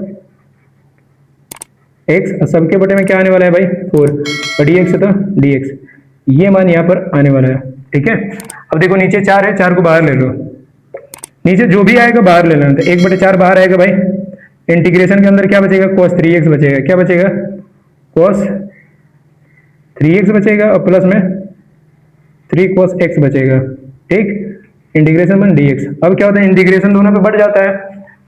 x और सबके बटे में क्या आने वाला है भाई 4 और dx है तो dx, ये मान यहाँ पर आने वाला है। ठीक है, अब देखो नीचे 4 है, 4 को बाहर ले लो, नीचे जो भी आएगा बाहर ले लेना। तो 1/4 बाहर आएगा भाई, इंटीग्रेशन के अंदर क्या बचेगा cos 3x बचेगा। क्या बचेगा cos 3x बचेगा और प्लस में 3 cos x बचेगा। ठीक, इंटीग्रेशन में dx। अब क्या होता है, इंटीग्रेशन दोनों पे बढ़ जाता है,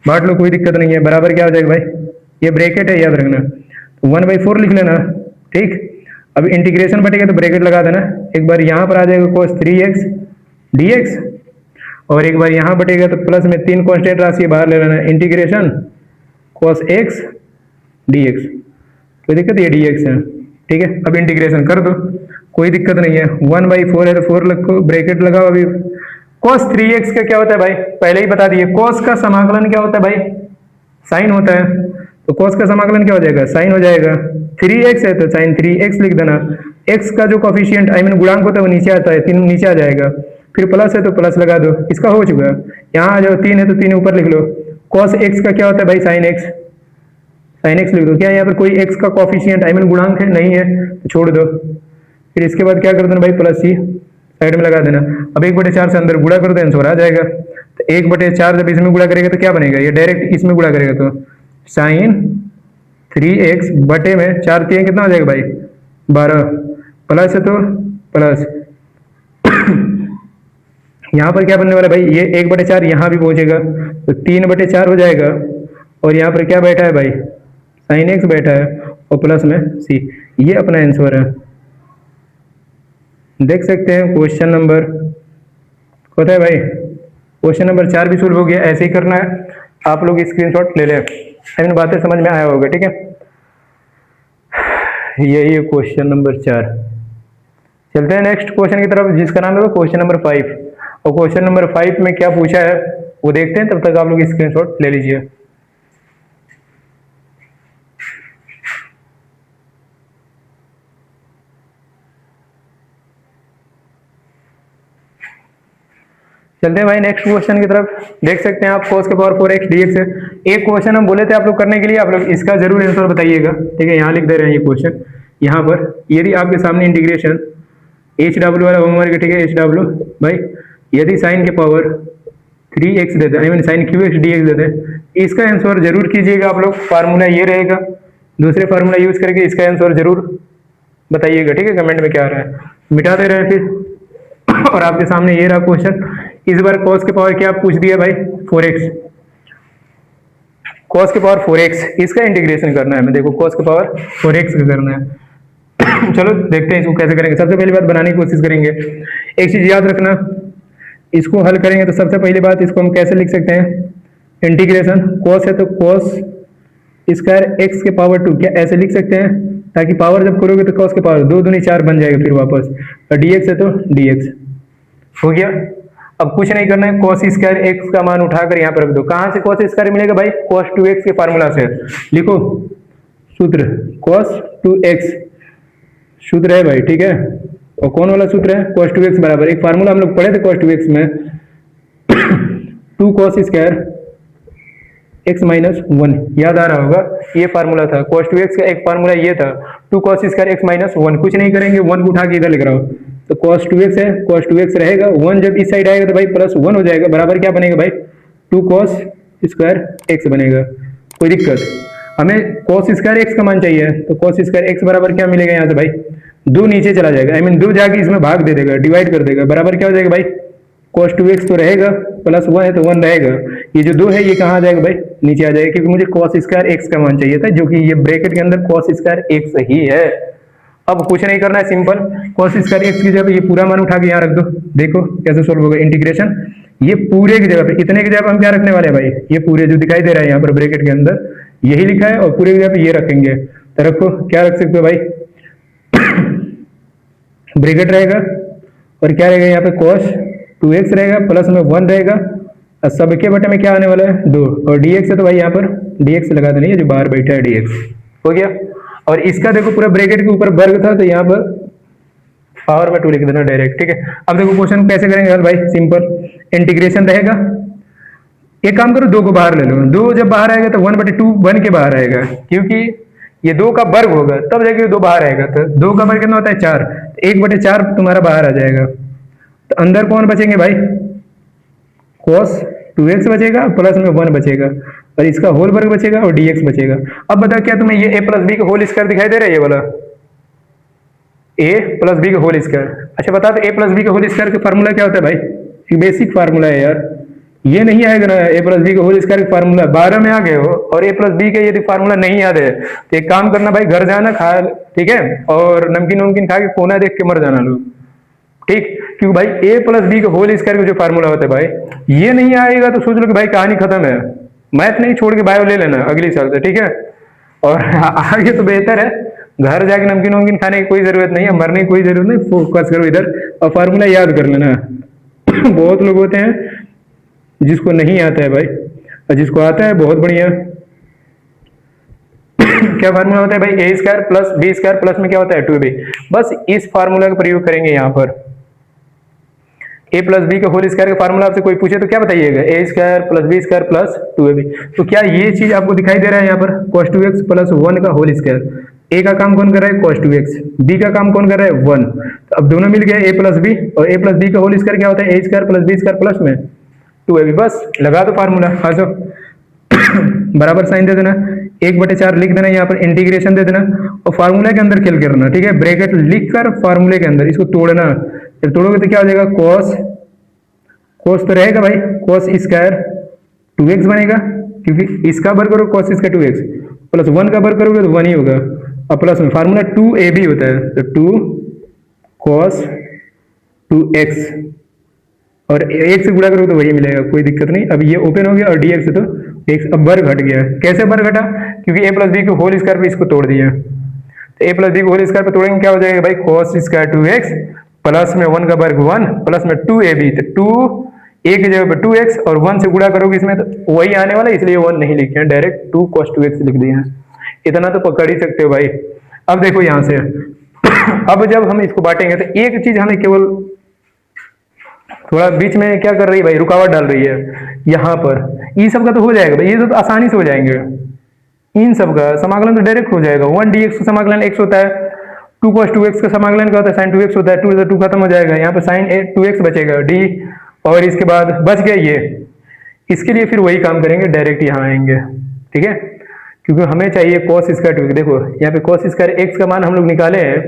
बांट लो कोई दिक्कत नहीं है। बराबर क्या हो जाएगा भाई, ये ब्रैकेट है याद रखना, 1/4 लिख लेना। ठीक, अब इंटीग्रेशन बटेगा तो ब्रैकेट लगा देना। एक बार यहाँ पर आ जाएगा cos 3x dx और एक बार यहाँ बटेगा तो प्लस में 3 कांस्टेंट राशि बाहर ले लेना, इंटीग्रेशन cos x dx। कोई दिक्कत, ये dx है। ठीक है, अब इंटीग्रेशन कर दो, कोई दिक्कत नहीं है। 1/4 है तो 4 रखो, ब्रैकेट लगाओ। अभी cos 3x का क्या होता है भाई, पहले ही बता दिए। cos का समाकलन क्या होता है भाई, साइन होता है। तो cos का समाकलन क्या हो जाएगा, साइन हो जाएगा। 3x है तो साइन 3x लिख देना। x का जो कॉफिशिएंट आई मीन गुणांक होता है वो नीचे आता है, 3 नीचे आ जाएगा। फिर प्लस है तो प्लस लगा दो, इसका हो चुका। यहाँ आ जाओ, 3 है तो 3 ऊपर लिख लो। cos x का क्या होता है भाई, साइन x, साइन x लिख दो। क्या यहाँ पर कोई x का कॉफिशिएंट आई मीन गुणांक है, नहीं है तो छोड़ दो। फिर इसके बाद क्या कर देना भाई, प्लस c साइड में लगा देना। अब 1/4 से अंदर गुणा कर दो, आंसर आ जाएगा। तो 1/4 जब इसमें गुणा करेगा तो क्या बनेगा, ये डायरेक्ट इसमें गुणा करेगा तो साइन 3x बटे में 4 3 कितना हो जाएगा भाई 12, प्लस है तो प्लस यहाँ पर क्या बनने वाला है भाई, ये 1/4 यहाँ भी पहुंचेगा तो 3/4 हो जाएगा। और यहाँ पर क्या बैठा है भाई, साइन x बैठा है और प्लस में c, ये अपना आंसर है। देख सकते हैं क्वेश्चन नंबर होता है भाई, क्वेश्चन नंबर 4 भी सोल्व हो गया। ऐसे ही करना है, आप लोग स्क्रीनशॉट ले लें, आई मीन बातें समझ में आया होगा। ठीक है, यही है क्वेश्चन नंबर 4। चलते हैं नेक्स्ट क्वेश्चन की तरफ, जिसका नाम है क्वेश्चन नंबर 5। और क्वेश्चन नंबर 5 में क्या पूछा है वो देखते हैं, तब तक आप लोग स्क्रीनशॉट ले लीजिए। चलते हैं भाई नेक्स्ट क्वेश्चन की तरफ। देख सकते हैं आप cos के पावर 4x dx है। एक क्वेश्चन हम बोले थे आप लोग करने के लिए, आप लोग इसका जरूर आंसर बताइएगा। ठीक है, यहाँ लिख दे रहे हैं ये क्वेश्चन। यहाँ पर यदि आपके सामने इंटीग्रेशन HW वाला होमवर्क है, ठीक है, HW भाई, यदि साइन के पावर 3x देते हैं, I mean sine qx dx देते हैं, इसका आंसर जरूर कीजिएगा आप लोग। फार्मूला ये रहेगा, दूसरे फार्मूला यूज करके इसका आंसर जरूर बताइएगा। ठीक है, कमेंट में क्या आ रहा है, मिटा दे रहे हैं फिर। और आपके सामने ये रहा क्वेश्चन। इस बार cos के पावर क्या पूछ दिया भाई 4x, cos के पावर 4x, इसका इंटीग्रेशन करना है हमें। देखो cos के पावर 4x का करना है। चलो देखते हैं इसको कैसे करेंगे। सबसे पहली बात बनाने की कोशिश करेंगे। एक चीज याद रखना, इसको हल करेंगे तो सबसे पहली बात इसको हम कैसे लिख सकते हैं, इंटीग्रेशन cos है तो cos स्क्वायर x के पावर 2, क्या ऐसे लिख सकते हैं, ताकि पावर जब करोगे तो cos के पावर 2 दूनी 4 बन जाएगा फिर वापस। और dx है तो dx हो गया। अब कुछ नहीं करना है, cos स्क्वायर x का मान उठाकर यहाँ पर रख दो। कहाँ से cos स्क्वायर मिलेगा भाई? cos 2x के फार्मूला से। लिखो सूत्र cos 2x सूत्र है भाई, ठीक है। और कौन वाला सूत्र है? cos 2x बराबर, एक फार्मूला हम लोग पढ़े थे cos 2x में 2 cos स्क्वायर x माइनस 1, याद आ रहा होगा, ये फार्मूला था। cos 2x का एक फार्मूला ये था 2 cos स्क्वायर x माइनस 1। कुछ नहीं करेंगे, 1 को उठा के इधर लिख रहा हूँ, तो cos 2x है, cos 2x रहेगा, 1 जब इस साइड आएगा तो भाई प्लस 1 हो जाएगा, बराबर क्या बनेगा भाई? 2 cos स्क्वायर x बनेगा। कोई दिक्कत? हमें cos स्क्वायर x का मान चाहिए, तो cos स्क्वायर x बराबर क्या मिलेगा यहाँ से भाई? 2 नीचे चला जाएगा, आई मीन 2 जाके इसमें भाग दे देगा, डिवाइड कर देगा, बराबर क्या हो जाएगा भाई? cos 2x तो रहेगा, प्लस 1 है तो 1 रहेगा, ये जो 2 है ये कहाँ आ जाएगा भाई? नीचे आ जाएगा, क्योंकि मुझे cos स्क्वायर x का मान चाहिए था, जो कि ये ब्रैकेट के अंदर cos स्क्वायर x ही है। अब कुछ नहीं करना है, सिंपल cos स्क्वायर x की जगह ये पूरा मान उठा के यहाँ रख दो। देखो कैसे सोल्व होगा इंटीग्रेशन। ये पूरे की जगह पे, इतने की जगह पे हम क्या रखने वाले हैं भाई? ये पूरे जो दिखाई दे रहा है यहाँ पर ब्रैकेट के अंदर यही लिखा है, और पूरे की जगह पे ये रखेंगे। तो रखो, क्या रख सकते हो भाई? ब्रैकेट रहेगा और क्या रहेगा यहाँ पे? cos 2x रहेगा, प्लस में 1 रहेगा, और सबके बटे में क्या आने वाला है? 2, और dx है तो भाई यहाँ पर dx लगा देना, ये जो बाहर बैठा है dx हो गया। और इसका देखो पूरा ब्रैकेट के ऊपर वर्ग था, तो यहाँ पर पावर में 2 लिख देना डायरेक्ट, ठीक है। अब देखो क्वेश्चन कैसे करेंगे यार भाई? सिंपल इंटीग्रेशन रहेगा। एक काम करो, 2 को बाहर ले लो, 2 जब बाहर आएगा तो 1/2 बन के बाहर आएगा, क्योंकि ये 2 का वर्ग होगा तब जाके 2 बाहर आएगा। तो 2 का वर्ग कितना होता है? 4, 1/4 तुम्हारा बाहर आ जाएगा। तो अंदर कौन बचेंगे भाई? cos 2x बचेगा, प्लस में 1 बचेगा, और इसका होल वर्ग बचेगा, और dx बचेगा। अब बताओ क्या तुम्हें ये a प्लस बी का होल स्क्वायर दिखाई दे रहा है? ये वाला a प्लस बी का होल स्क्वायर। अच्छा बता दो, a प्लस बी का होल स्क्वायर का फार्मूला क्या होता है भाई? बेसिक फार्मूला है यार, ये नहीं आएगा ना। a प्लस बी का होल स्क्वायर का फार्मूला 12 में आ गए हो, और a प्लस बी का यदि फार्मूला नहीं याद है तो एक काम करना भाई, घर जाना खा, ठीक है, और नमकीन वमकीन खा के कोना देख के मर जाना लोग, ठीक। क्योंकि भाई a प्लस बी का होल स्क्वायर का जो फार्मूला होता है भाई, ये नहीं आएगा तो सोच लो कि भाई कहानी खत्म है। मैथ नहीं, छोड़ के बायो ले लेना अगले साल से, ठीक है। और आगे तो बेहतर है, घर जाके नमकीन वमकीन खाने की कोई जरूरत नहीं है, मरने की कोई जरूरत नहीं, फोकस करो इधर और फार्मूला याद कर लेना। बहुत लोग होते हैं जिसको नहीं आता है भाई, और जिसको आता है बहुत बढ़िया। क्या फार्मूला होता है भाई? A square plus B square plus में क्या होता है? 2b। बस इस फार्मूला का प्रयोग करेंगे यहाँ पर। a प्लस बी का होल स्क्वायर का फार्मूला आपसे कोई पूछे तो क्या बताइएगा? A square plus B square plus 2ab। तो क्या ये चीज आपको दिखाई दे रहा है यहाँ पर? cos 2x प्लस 1 का होल स्क्वायर। ए का काम कौन कर रहा है? cos 2x। बी का काम कौन कर रहा है? 1। तो अब दोनों मिल गया a प्लस बी, और a प्लस बी का होल स्क्वायर क्या होता है? A square plus B square plus में 2ab। बस लगा दो फार्मूला, आ जाओ। बराबर साइन दे देना, 1/4 लिख देना, यहाँ पर इंटीग्रेशन दे देना, और फार्मूला के अंदर खेल करना, ठीक है। ब्रैकेट लिखकर फार्मूले के अंदर इसको तोड़ना, जब तोड़ोगे तो क्या हो जाएगा? cos तो रहेगा भाई, cos स्क्वायर 2x बनेगा, क्योंकि इसका वर्ग करो cos स्क्वायर 2x, प्लस 1 का वर्ग करोगे तो 1 ही होगा, और प्लस में फार्मूला 2ab होता है, तो 2 cos 2x, और 1 से गुणा करोगे तो वही मिलेगा, कोई दिक्कत नहीं। अब ये ओपन हो गया, और dx है तो x, अब वर्ग घट गया। कैसे वर्ग घटा? क्योंकि a प्लस बी के होल स्क्वायर पे इसको तोड़ दिया, तो a प्लस बी को होल स्क्वायर पे तोड़ेंगे क्या हो जाएगा भाई? cos स्क्वायर 2x प्लस में 1 का वर्ग 1 प्लस में 2ab, तो 2 a की जगह पे 2x, और 1 से गुणा करोगे इसमें तो वही आने वाला, इसलिए 1 नहीं लिखे हैं, डायरेक्ट 2 cos 2x लिख दिए हैं। इतना तो पकड़ ही सकते हो भाई। अब देखो यहां से अब जब हम इसको बांटेंगे तो एक चीज हमें केवल थोड़ा बीच में क्या कर रही है भाई? रुकावट डाल रही है यहाँ पर। ये सब का तो हो जाएगा भाई, ये तो आसानी से हो जाएंगे, इन सब का समाकलन तो डायरेक्ट हो जाएगा। 1 dx का समाकलन x होता है, 2 cos 2x का समाकलन क्या होता है? sin 2x होता है, 2 से 2 खत्म हो जाएगा, यहाँ पे sin 2x बचेगा d, और इसके बाद बच गया ये। इसके लिए फिर वही काम करेंगे, डायरेक्ट यहाँ आएंगे, ठीक है, क्योंकि हमें चाहिए cos स्क्वायर 2x। देखो यहाँ पे cos स्क्वायर x का मान हम लोग निकाले हैं,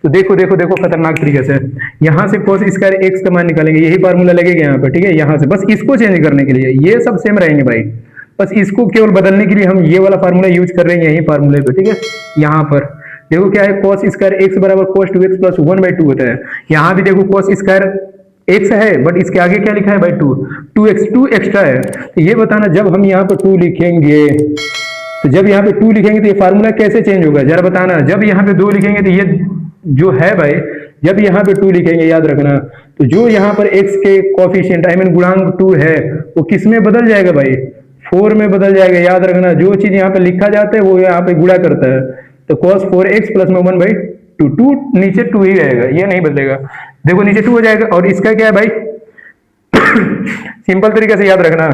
तो देखो देखो देखो खतरनाक तरीके से यहाँ से cos स्क्वायर x का मान निकालेंगे, यही फार्मूला लगेगा यहाँ पे, ठीक है। यहाँ से बस इसको चेंज करने के लिए, ये सब सेम रहेंगे भाई, बस इसको केवल बदलने के लिए हम ये वाला फार्मूला यूज कर रहे हैं, यही फार्मूले पे, ठीक है। यहाँ पर देखो क्या है? cos स्क्वायर x बराबर cos 2x प्लस 1/2 होता है। यहाँ भी देखो cos स्क्वायर x है, बट इसके आगे क्या लिखा है भाई? 2x, 2 एक्स्ट्रा है। तो ये बताना, जब हम यहाँ पर 2 लिखेंगे, तो जब यहाँ पे 2 लिखेंगे तो ये फार्मूला कैसे चेंज होगा जरा बताना। जब यहाँ पे 2 लिखेंगे तो ये जो है भाई, जब यहाँ पे 2 लिखेंगे, याद रखना, तो जो यहाँ पर x के कोफिशिएंट आई मीन गुणांक 2 है वो किस में बदल जाएगा भाई, 4 में बदल जाएगा। याद रखना जो चीज यहाँ पे लिखा जाता है वो यहाँ पे गुणा करता है। तो cos 4x प्लस में 1/2, 2 नीचे 2 ही रहेगा, ये नहीं बदलेगा। देखो नीचे 2 हो जाएगा और इसका क्या है भाई सिंपल तरीके से याद रखना,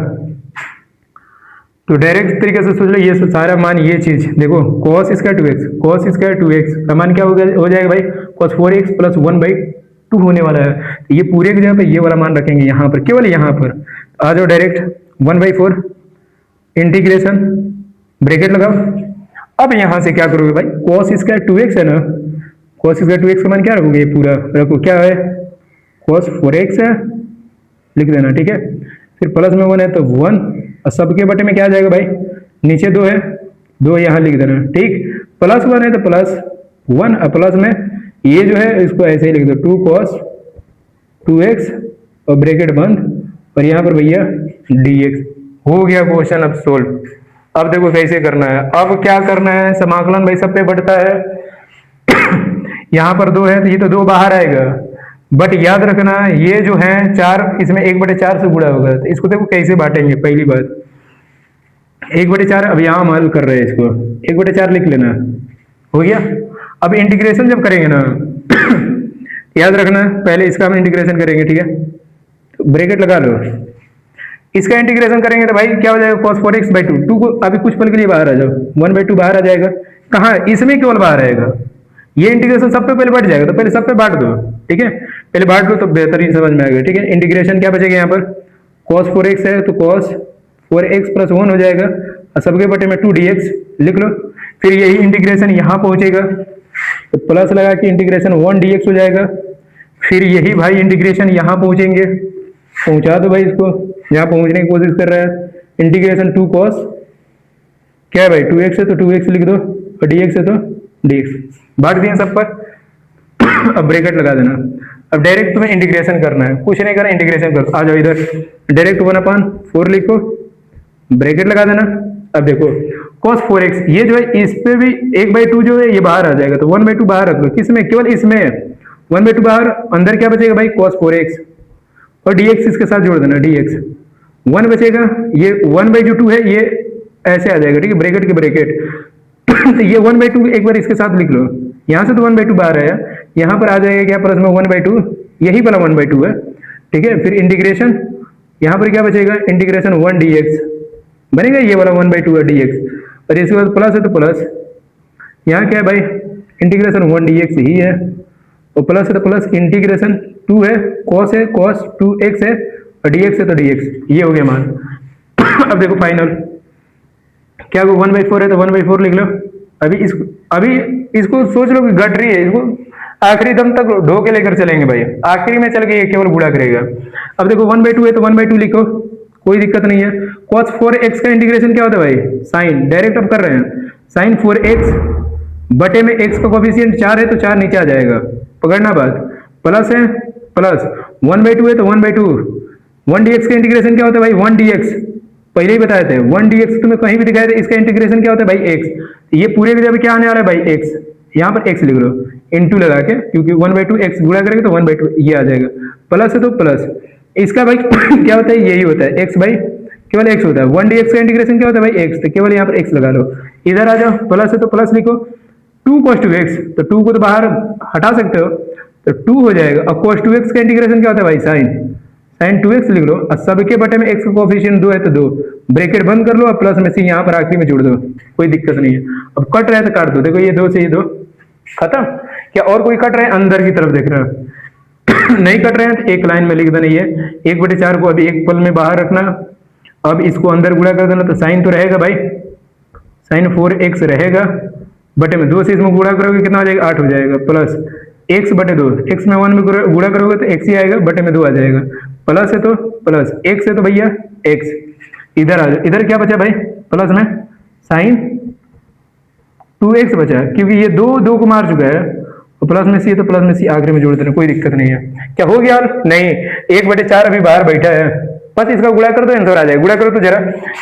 तो डायरेक्ट तरीके से सोच लो ये सारा मान, ये चीज देखो cos square 2x, cos square 2x का मान क्या हो जाएगा भाई, cos 4x प्लस 1/2 होने वाला है। तो ये पूरे की जगह पे ये वाला मान रखेंगे यहाँ पर, केवल यहाँ पर आ जाओ डायरेक्ट 1/4 इंटीग्रेशन ब्रैकेट लगाओ। अब यहाँ से क्या करोगे भाई, cos स्क्वायर 2x है ना, cos स्क्वायर 2x का मान क्या रखोगे, ये पूरा रखो, क्या है cos 4x है, लिख देना ठीक है। फिर प्लस में 1 है तो 1, और सबके बटे में क्या आ जाएगा भाई, नीचे 2 है, 2 यहाँ लिख देना ठीक। प्लस 1 है तो प्लस 1, और प्लस में ये जो है इसको ऐसे ही लिख दो 2 cos 2x और ब्रैकेट बंद, और यहाँ पर भैया dx। हो गया क्वेश्चन अब सोल्व। अब देखो कैसे करना है, अब क्या करना है, समाकलन भाई सब पे बढ़ता है यहाँ पर 2 है तो ये तो 2 बाहर आएगा, बट याद रखना ये जो है 4 इसमें 1/4 से गुणा होगा। तो इसको देखो कैसे बांटेंगे, पहली बात 1/4, अब यहाँ हम हल कर रहे हैं इसको, 1/4 लिख लेना, हो गया। अब इंटीग्रेशन जब करेंगे ना याद रखना पहले इसका हम इंटीग्रेशन करेंगे ठीक है, तो ब्रैकेट लगा लो, इसका इंटीग्रेशन करेंगे तो भाई क्या हो जाएगा cos 4x/2, 2 को अभी कुछ पल के लिए बाहर आ जाओ, 1/2 बाहर आ जाएगा, कहाँ इसमें केवल बाहर आएगा, ये इंटीग्रेशन सब पे पहले बढ़ जाएगा, तो पहले सब पे बांट दो ठीक है, पहले बांट दो तो बेहतरीन समझ में आएगा ठीक है। इंटीग्रेशन क्या बचेगा यहाँ पर, cos 4x है तो cos 4x प्लस 1 हो जाएगा, और सबके बटे में 2dx लिख लो। फिर यही इंटीग्रेशन यहाँ पहुंचेगा तो प्लस लगा के इंटीग्रेशन 1dx हो जाएगा। फिर यही भाई इंटीग्रेशन यहाँ पहुंचेंगे, पहुंचा दो भाई इसको, यहाँ पहुंचने की कोशिश कर रहा है, इंटीग्रेशन 2 cos क्या है भाई 2x है तो 2x लिख दो, और dx है तो dx, बांट दिए सब पर अब ब्रैकेट लगा देना। अब डायरेक्ट तुम्हें इंटीग्रेशन करना है, कुछ नहीं करना इंटीग्रेशन कर, आ जाओ इधर डायरेक्ट 1/4 लिखो, ब्रैकेट लगा देना। अब देखो cos 4x ये जो है इस पे भी 1/2 जो है ये बाहर आ जाएगा, तो 1/2 बाहर रख लो, किसमें केवल इसमें 1/2 बाहर, अंदर क्या बचेगा भाई cos 4x, और dx इसके साथ जोड़ देना, dx 1 बचेगा, ये 1/2 है ये ऐसे आ जाएगा ठीक है, ब्रैकेट के ब्रैकेट तो ये 1/2 एक बार इसके साथ लिख लो, यहाँ से तो 1/2 बाहर आया, यहाँ पर आ जाएगा क्या प्लस में 1/2, यही वाला 1/2 है ठीक है। फिर इंटीग्रेशन यहाँ पर क्या बचेगा, इंटीग्रेशन 1dx बनेगा, ये वाला 1/2 है dx, और इसके बाद प्लस है तो प्लस, यहाँ क्या है भाई इंटीग्रेशन 1dx ही है, और प्लस है तो प्लस, इंटीग्रेशन 2 है cos है cos 2x है, और dx है तो dx, ये हो गया मान अब देखो फाइनल क्या 1/4 है तो 1/4 लिख लो। अभी इसको सोच लो कि घट रही है, इसको आखिरी दम तक ढो के लेकर चलेंगे भाई, आखिरी में चल के ये केवल गुणा करेगा। अब देखो 1/2 है तो 1/2 लिखो, कोई दिक्कत नहीं है। cos 4x का इंटीग्रेशन क्या होता है भाई, साइन, डायरेक्ट अब कर रहे हैं, साइन 4x बटे में x का कोफिशिएंट 4 है तो 4 नीचे आ जाएगा, पकड़ना बात, प्लस है प्लस 1/2 है तो 1/2, 1dx का इंटीग्रेशन क्या होता है भाई 1dx, पहले ही बताए थे 1dx तुम्हें कहीं भी दिखाया था, इसका इंटीग्रेशन क्या होता है भाई x, ये पूरे की जगह क्या आने वाला है भाई x, यहाँ पर x लिख लो इनटू लगा के, क्योंकि 1/2 x गुणा करेंगे तो 1/2 ये आ जाएगा, प्लस है तो प्लस, इसका भाई क्या होता है यही होता है x भाई, केवल x होता है, 1dx का इंटीग्रेशन क्या होता है भाई x, तो केवल यहाँ पर x लगा लो, इधर आ जाओ प्लस है तो प्लस लिखो, 2 cos 2x, तो 2 को तो बाहर हटा सकते हो तो 2 हो जाएगा, और cos 2x का इंटीग्रेशन क्या होता है भाई साइन 2x लिख लो, और सबके बटे में x का कोफिशिएंट 2 है तो 2, ब्रैकेट बंद कर लो, और प्लस में c यहाँ पर आखिरी में जोड़ दो, कोई दिक्कत नहीं है। अब कट रहे तो काट दो, देखो ये 2 से ये 2 खत्म, क्या और कोई कट रहे हैं अंदर की तरफ देख रहे हो नहीं कट रहे हैं तो एक लाइन में लिख देना, ये 1/4 को अभी एक पल में बाहर रखना, अब इसको अंदर गुणा कर देना, तो साइन तो रहेगा भाई, साइन 4x रहेगा, बटे में 2 से इसमें गुणा करोगे कितना हो जाएगा 8 हो जाएगा, प्लस x/2, x में 1 में गुणा करोगे तो x ही आएगा, बटे में 2 आ जाएगा, प्लस है तो प्लस, x है तो भैया x, इधर आ जाओ, इधर क्या बचा भाई प्लस में साइन 2x बचा, क्योंकि ये 2 को मार चुका है, तो प्लस में c है तो प्लस में c आखिरी में जोड़ देना, कोई दिक्कत नहीं है। क्या हो गया नहीं, 1/4 अभी बाहर बैठा है, बस इसका गुणा कर दो आंसर आ जाएगा, गुणा करो तो जरा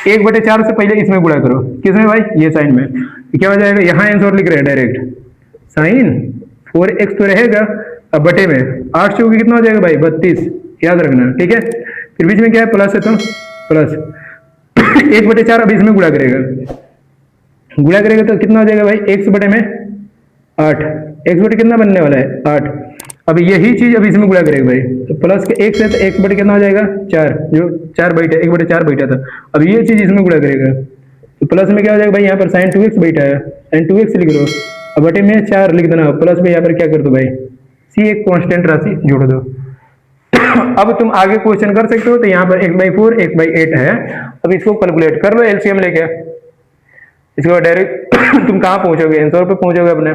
1/4 से पहले इसमें गुणा करो, किसमें भाई ये साइन में, क्या हो जाएगा यहाँ आंसर लिख रहे हैं डायरेक्ट, साइन 4x तो रहेगा, अब बटे में 8 से होगी कितना हो जाएगा भाई 32, याद रखना, ठीक है। फिर बीच में क्या है प्लस है तो प्लस 1/4 अब इसमें गुणा करेगा तो कितना हो जाएगा भाई x बटे में 8, x बटे कितना बनने वाला है 8। अब यही चीज अब इसमें गुणा करेगा भाई, तो प्लस के x है तो x बटे कितना हो जाएगा 4, जो 4 बैठा 1/4 बैठा था। अब ये चीज इसमें गुणा करेगा तो प्लस में क्या हो जाएगा भाई, यहाँ पर sin 2x बैठा है, sin 2x लिख दो, अब बटे में 4 लिख देना, प्लस में यहाँ पर क्या कर दो भाई c एक कांस्टेंट राशि जोड़ दो। अब तुम आगे क्वेश्चन कर सकते हो, तो यहाँ पर 1/4 1/8 है, अब इसको कैलकुलेट कर लो एलसीएम लेके, इसके बाद डायरेक्ट तुम कहाँ पहुंचोगे, आंसर पे पहुंचोगे अपने।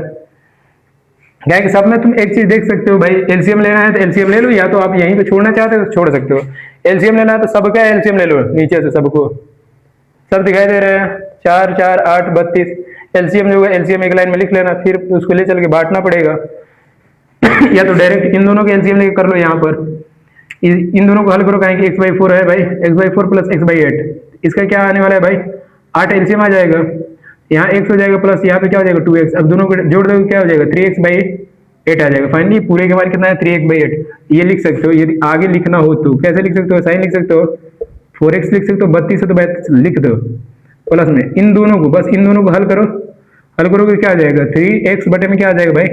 क्या कि सब में तुम एक चीज देख सकते हो भाई, एलसीएम लेना है तो एलसीएम ले लो, या तो आप यहीं पे छोड़ना चाहते हो तो छोड़ सकते हो। एलसीएम लेना है तो सबका एलसीएम ले लो, नीचे से सबको सब दिखाई दे रहे हैं 4 4 8 32। एलसीएम जो है एलसीएम एक लाइन में लिख लेना, फिर उसको ले चल के बांटना पड़ेगा या तो डायरेक्ट इन दोनों के एलसीएम लेके कर लो। यहाँ पर इन दोनों को हल करो, कहेंगे x/4 है भाई, x/4 प्लस x/8, इसका क्या आने वाला है भाई 8 एलसीएम आ जाएगा, यहाँ x हो जाएगा प्लस यहाँ पे क्या हो जाएगा 2x, अब दोनों को जोड़ दोगे क्या हो जाएगा 3x/8 आ जाएगा। फाइनली पूरे के बारे कितना है 3x/8, ये लिख सकते हो। यदि आगे लिखना हो तो कैसे लिख सकते हो, साइन लिख सकते हो, 4x लिख सकते हो, 32 है तो 32 लिख दो, प्लस में इन दोनों को, बस इन दोनों को हल करो, हल करोगे क्या आ जाएगा 3x बटे में क्या आ जाएगा भाई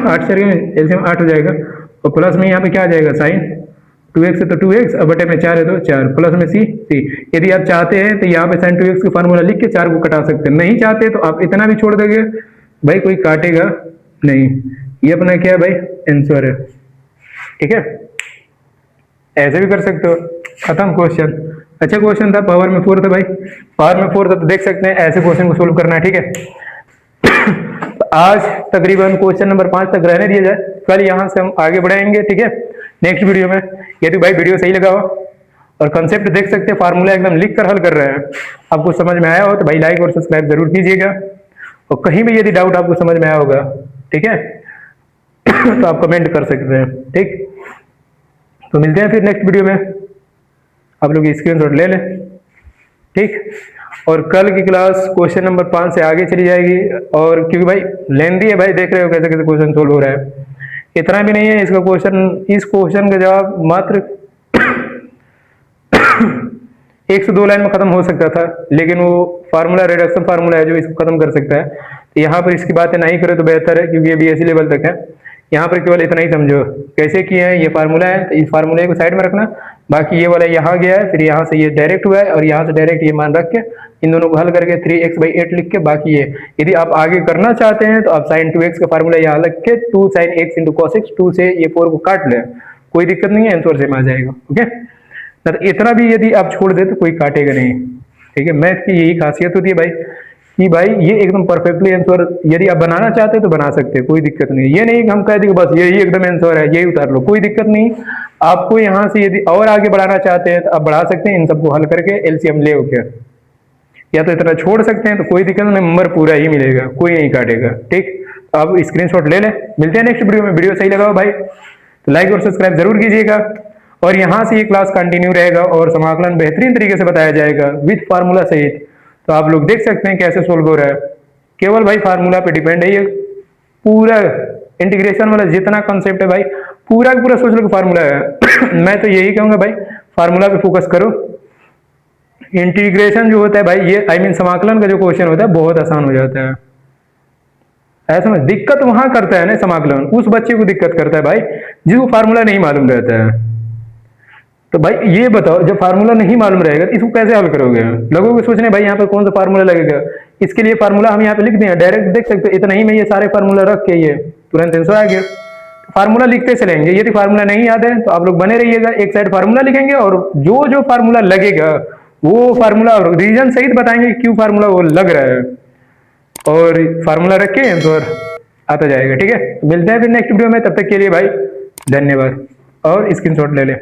8 से एलसीएम 8 हो जाएगा, और प्लस में यहाँ पे क्या आ जाएगा साइन 2x है तो 2x, अब बटे में 4 है तो 4, प्लस में c। यदि आप चाहते हैं तो यहाँ पे sin 2x का फार्मूला लिख के 4 को कटा सकते हैं, नहीं चाहते तो आप इतना भी छोड़ दोगे भाई, कोई काटेगा नहीं। ये अपना क्या है भाई आंसर है, ठीक है, ऐसे भी कर सकते हो, खत्म क्वेश्चन। अच्छा क्वेश्चन था, पावर में 4 था भाई, पावर में 4 था तो देख सकते हैं ऐसे क्वेश्चन को सोल्व करना है, ठीक है। तो आज तकरीबन क्वेश्चन नंबर 5 तक रहने दिया जाए, कल यहाँ से हम आगे बढ़ाएंगे, ठीक है, नेक्स्ट वीडियो में। यदि भाई वीडियो सही लगा हो और कंसेप्ट देख सकते हैं, फार्मूला एकदम लिख कर हल कर रहे हैं, आपको समझ में आया हो तो भाई लाइक और सब्सक्राइब जरूर कीजिएगा, और कहीं भी यदि डाउट आपको समझ में आया होगा, ठीक है, तो आप कमेंट कर सकते हैं, ठीक। तो मिलते हैं फिर नेक्स्ट वीडियो में, आप लोग स्क्रीनशॉट ले लें, ठीक। और कल की क्लास क्वेश्चन नंबर 5 से आगे चली जाएगी, और क्योंकि भाई लेंदी है भाई, देख रहे हो कैसे कैसे क्वेश्चन सोल्व हो रहा है, इतना भी नहीं है इसका क्वेश्चन, इस क्वेश्चन का जवाब मात्र 1 से 2 लाइन में खत्म हो सकता था, लेकिन वो फार्मूला रिडक्शन फार्मूला है जो इसको खत्म कर सकता है। तो यहाँ पर इसकी बातें नहीं करें तो बेहतर है, क्योंकि ये बीएससी लेवल तक है। यहाँ पर केवल इतना ही समझो कैसे किए हैं, ये फार्मूला है तो इस फार्मूले को साइड में रखना, बाकी ये वाला यहाँ गया है, फिर यहाँ से ये डायरेक्ट हुआ है, और यहाँ से डायरेक्ट ये मान रख के इन दोनों को हल करके 3x/8 लिख के, बाकी ये यदि आप आगे करना चाहते हैं तो आप sin 2x का फार्मूला यहाँ लिख के 2 sin x × cos x, 2 से ये 4 को काट ले, कोई दिक्कत नहीं है, आंसर सेम आ जाएगा, ओके। तो इतना भी यदि आप छोड़ दे तो कोई काटेगा नहीं, ठीक है। मैथ की यही खासियत होती है भाई, कि भाई ये एकदम परफेक्टली आंसर यदि आप बनाना चाहते हैं तो बना सकते हैं, कोई दिक्कत नहीं। ये नहीं कि हम कह दें बस यही एकदम आंसर है, यही उतार लो, कोई दिक्कत नहीं। आपको यहाँ से यदि और आगे बढ़ाना चाहते हैं तो आप बढ़ा सकते हैं, इन सबको हल करके एलसीएम ले होके, या तो इतना छोड़ सकते हैं, तो कोई दिक्कत नहीं, नंबर पूरा ही मिलेगा, कोई नहीं काटेगा, ठीक। तो आप स्क्रीनशॉट ले लें, मिलते हैं नेक्स्ट वीडियो में। वीडियो सही लगा हो भाई तो लाइक और सब्सक्राइब जरूर कीजिएगा, और यहाँ से ये क्लास कंटिन्यू रहेगा और समाकलन बेहतरीन तरीके से बताया जाएगा विद फार्मूला सहित। तो आप लोग देख सकते हैं कैसे सोल्व हो रहा है, केवल भाई फार्मूला पे डिपेंड है, ये पूरा इंटीग्रेशन वाला जितना कंसेप्ट है भाई पूरा का पूरा सोच लो फार्मूला है। मैं तो यही कहूंगा भाई फार्मूला पे फोकस करो। इंटीग्रेशन जो होता है भाई, ये आई मीन समाकलन का जो क्वेश्चन होता है बहुत आसान हो जाता है, ऐसा में दिक्कत वहां करता है ना समाकलन, उस बच्चे को दिक्कत करता है भाई जिसको फार्मूला नहीं मालूम रहता है। तो भाई ये बताओ, जब फार्मूला नहीं मालूम रहेगा तो इसको कैसे हल करोगे? लोगों को सोचने भाई यहाँ पे कौन सा फार्मूला लगेगा, इसके लिए फार्मूला हम यहाँ पे लिख दें, डायरेक्ट देख सकते हो, इतना ही में ये सारे फार्मूला रख के ये तुरंत आंसर आ गया। फार्मूला लिखते चलेंगे, यदि फार्मूला नहीं याद है तो आप लोग बने रहिएगा, एक साइड फार्मूला लिखेंगे और जो जो फार्मूला लगेगा वो फार्मूला रीजन सहित बताएंगे क्यों फार्मूला वो लग रहा है, और फार्मूला रख के आंसर आता जाएगा, ठीक है। मिलते हैं फिर नेक्स्ट वीडियो में, तब तक के लिए भाई धन्यवाद, और स्क्रीनशॉट ले लें।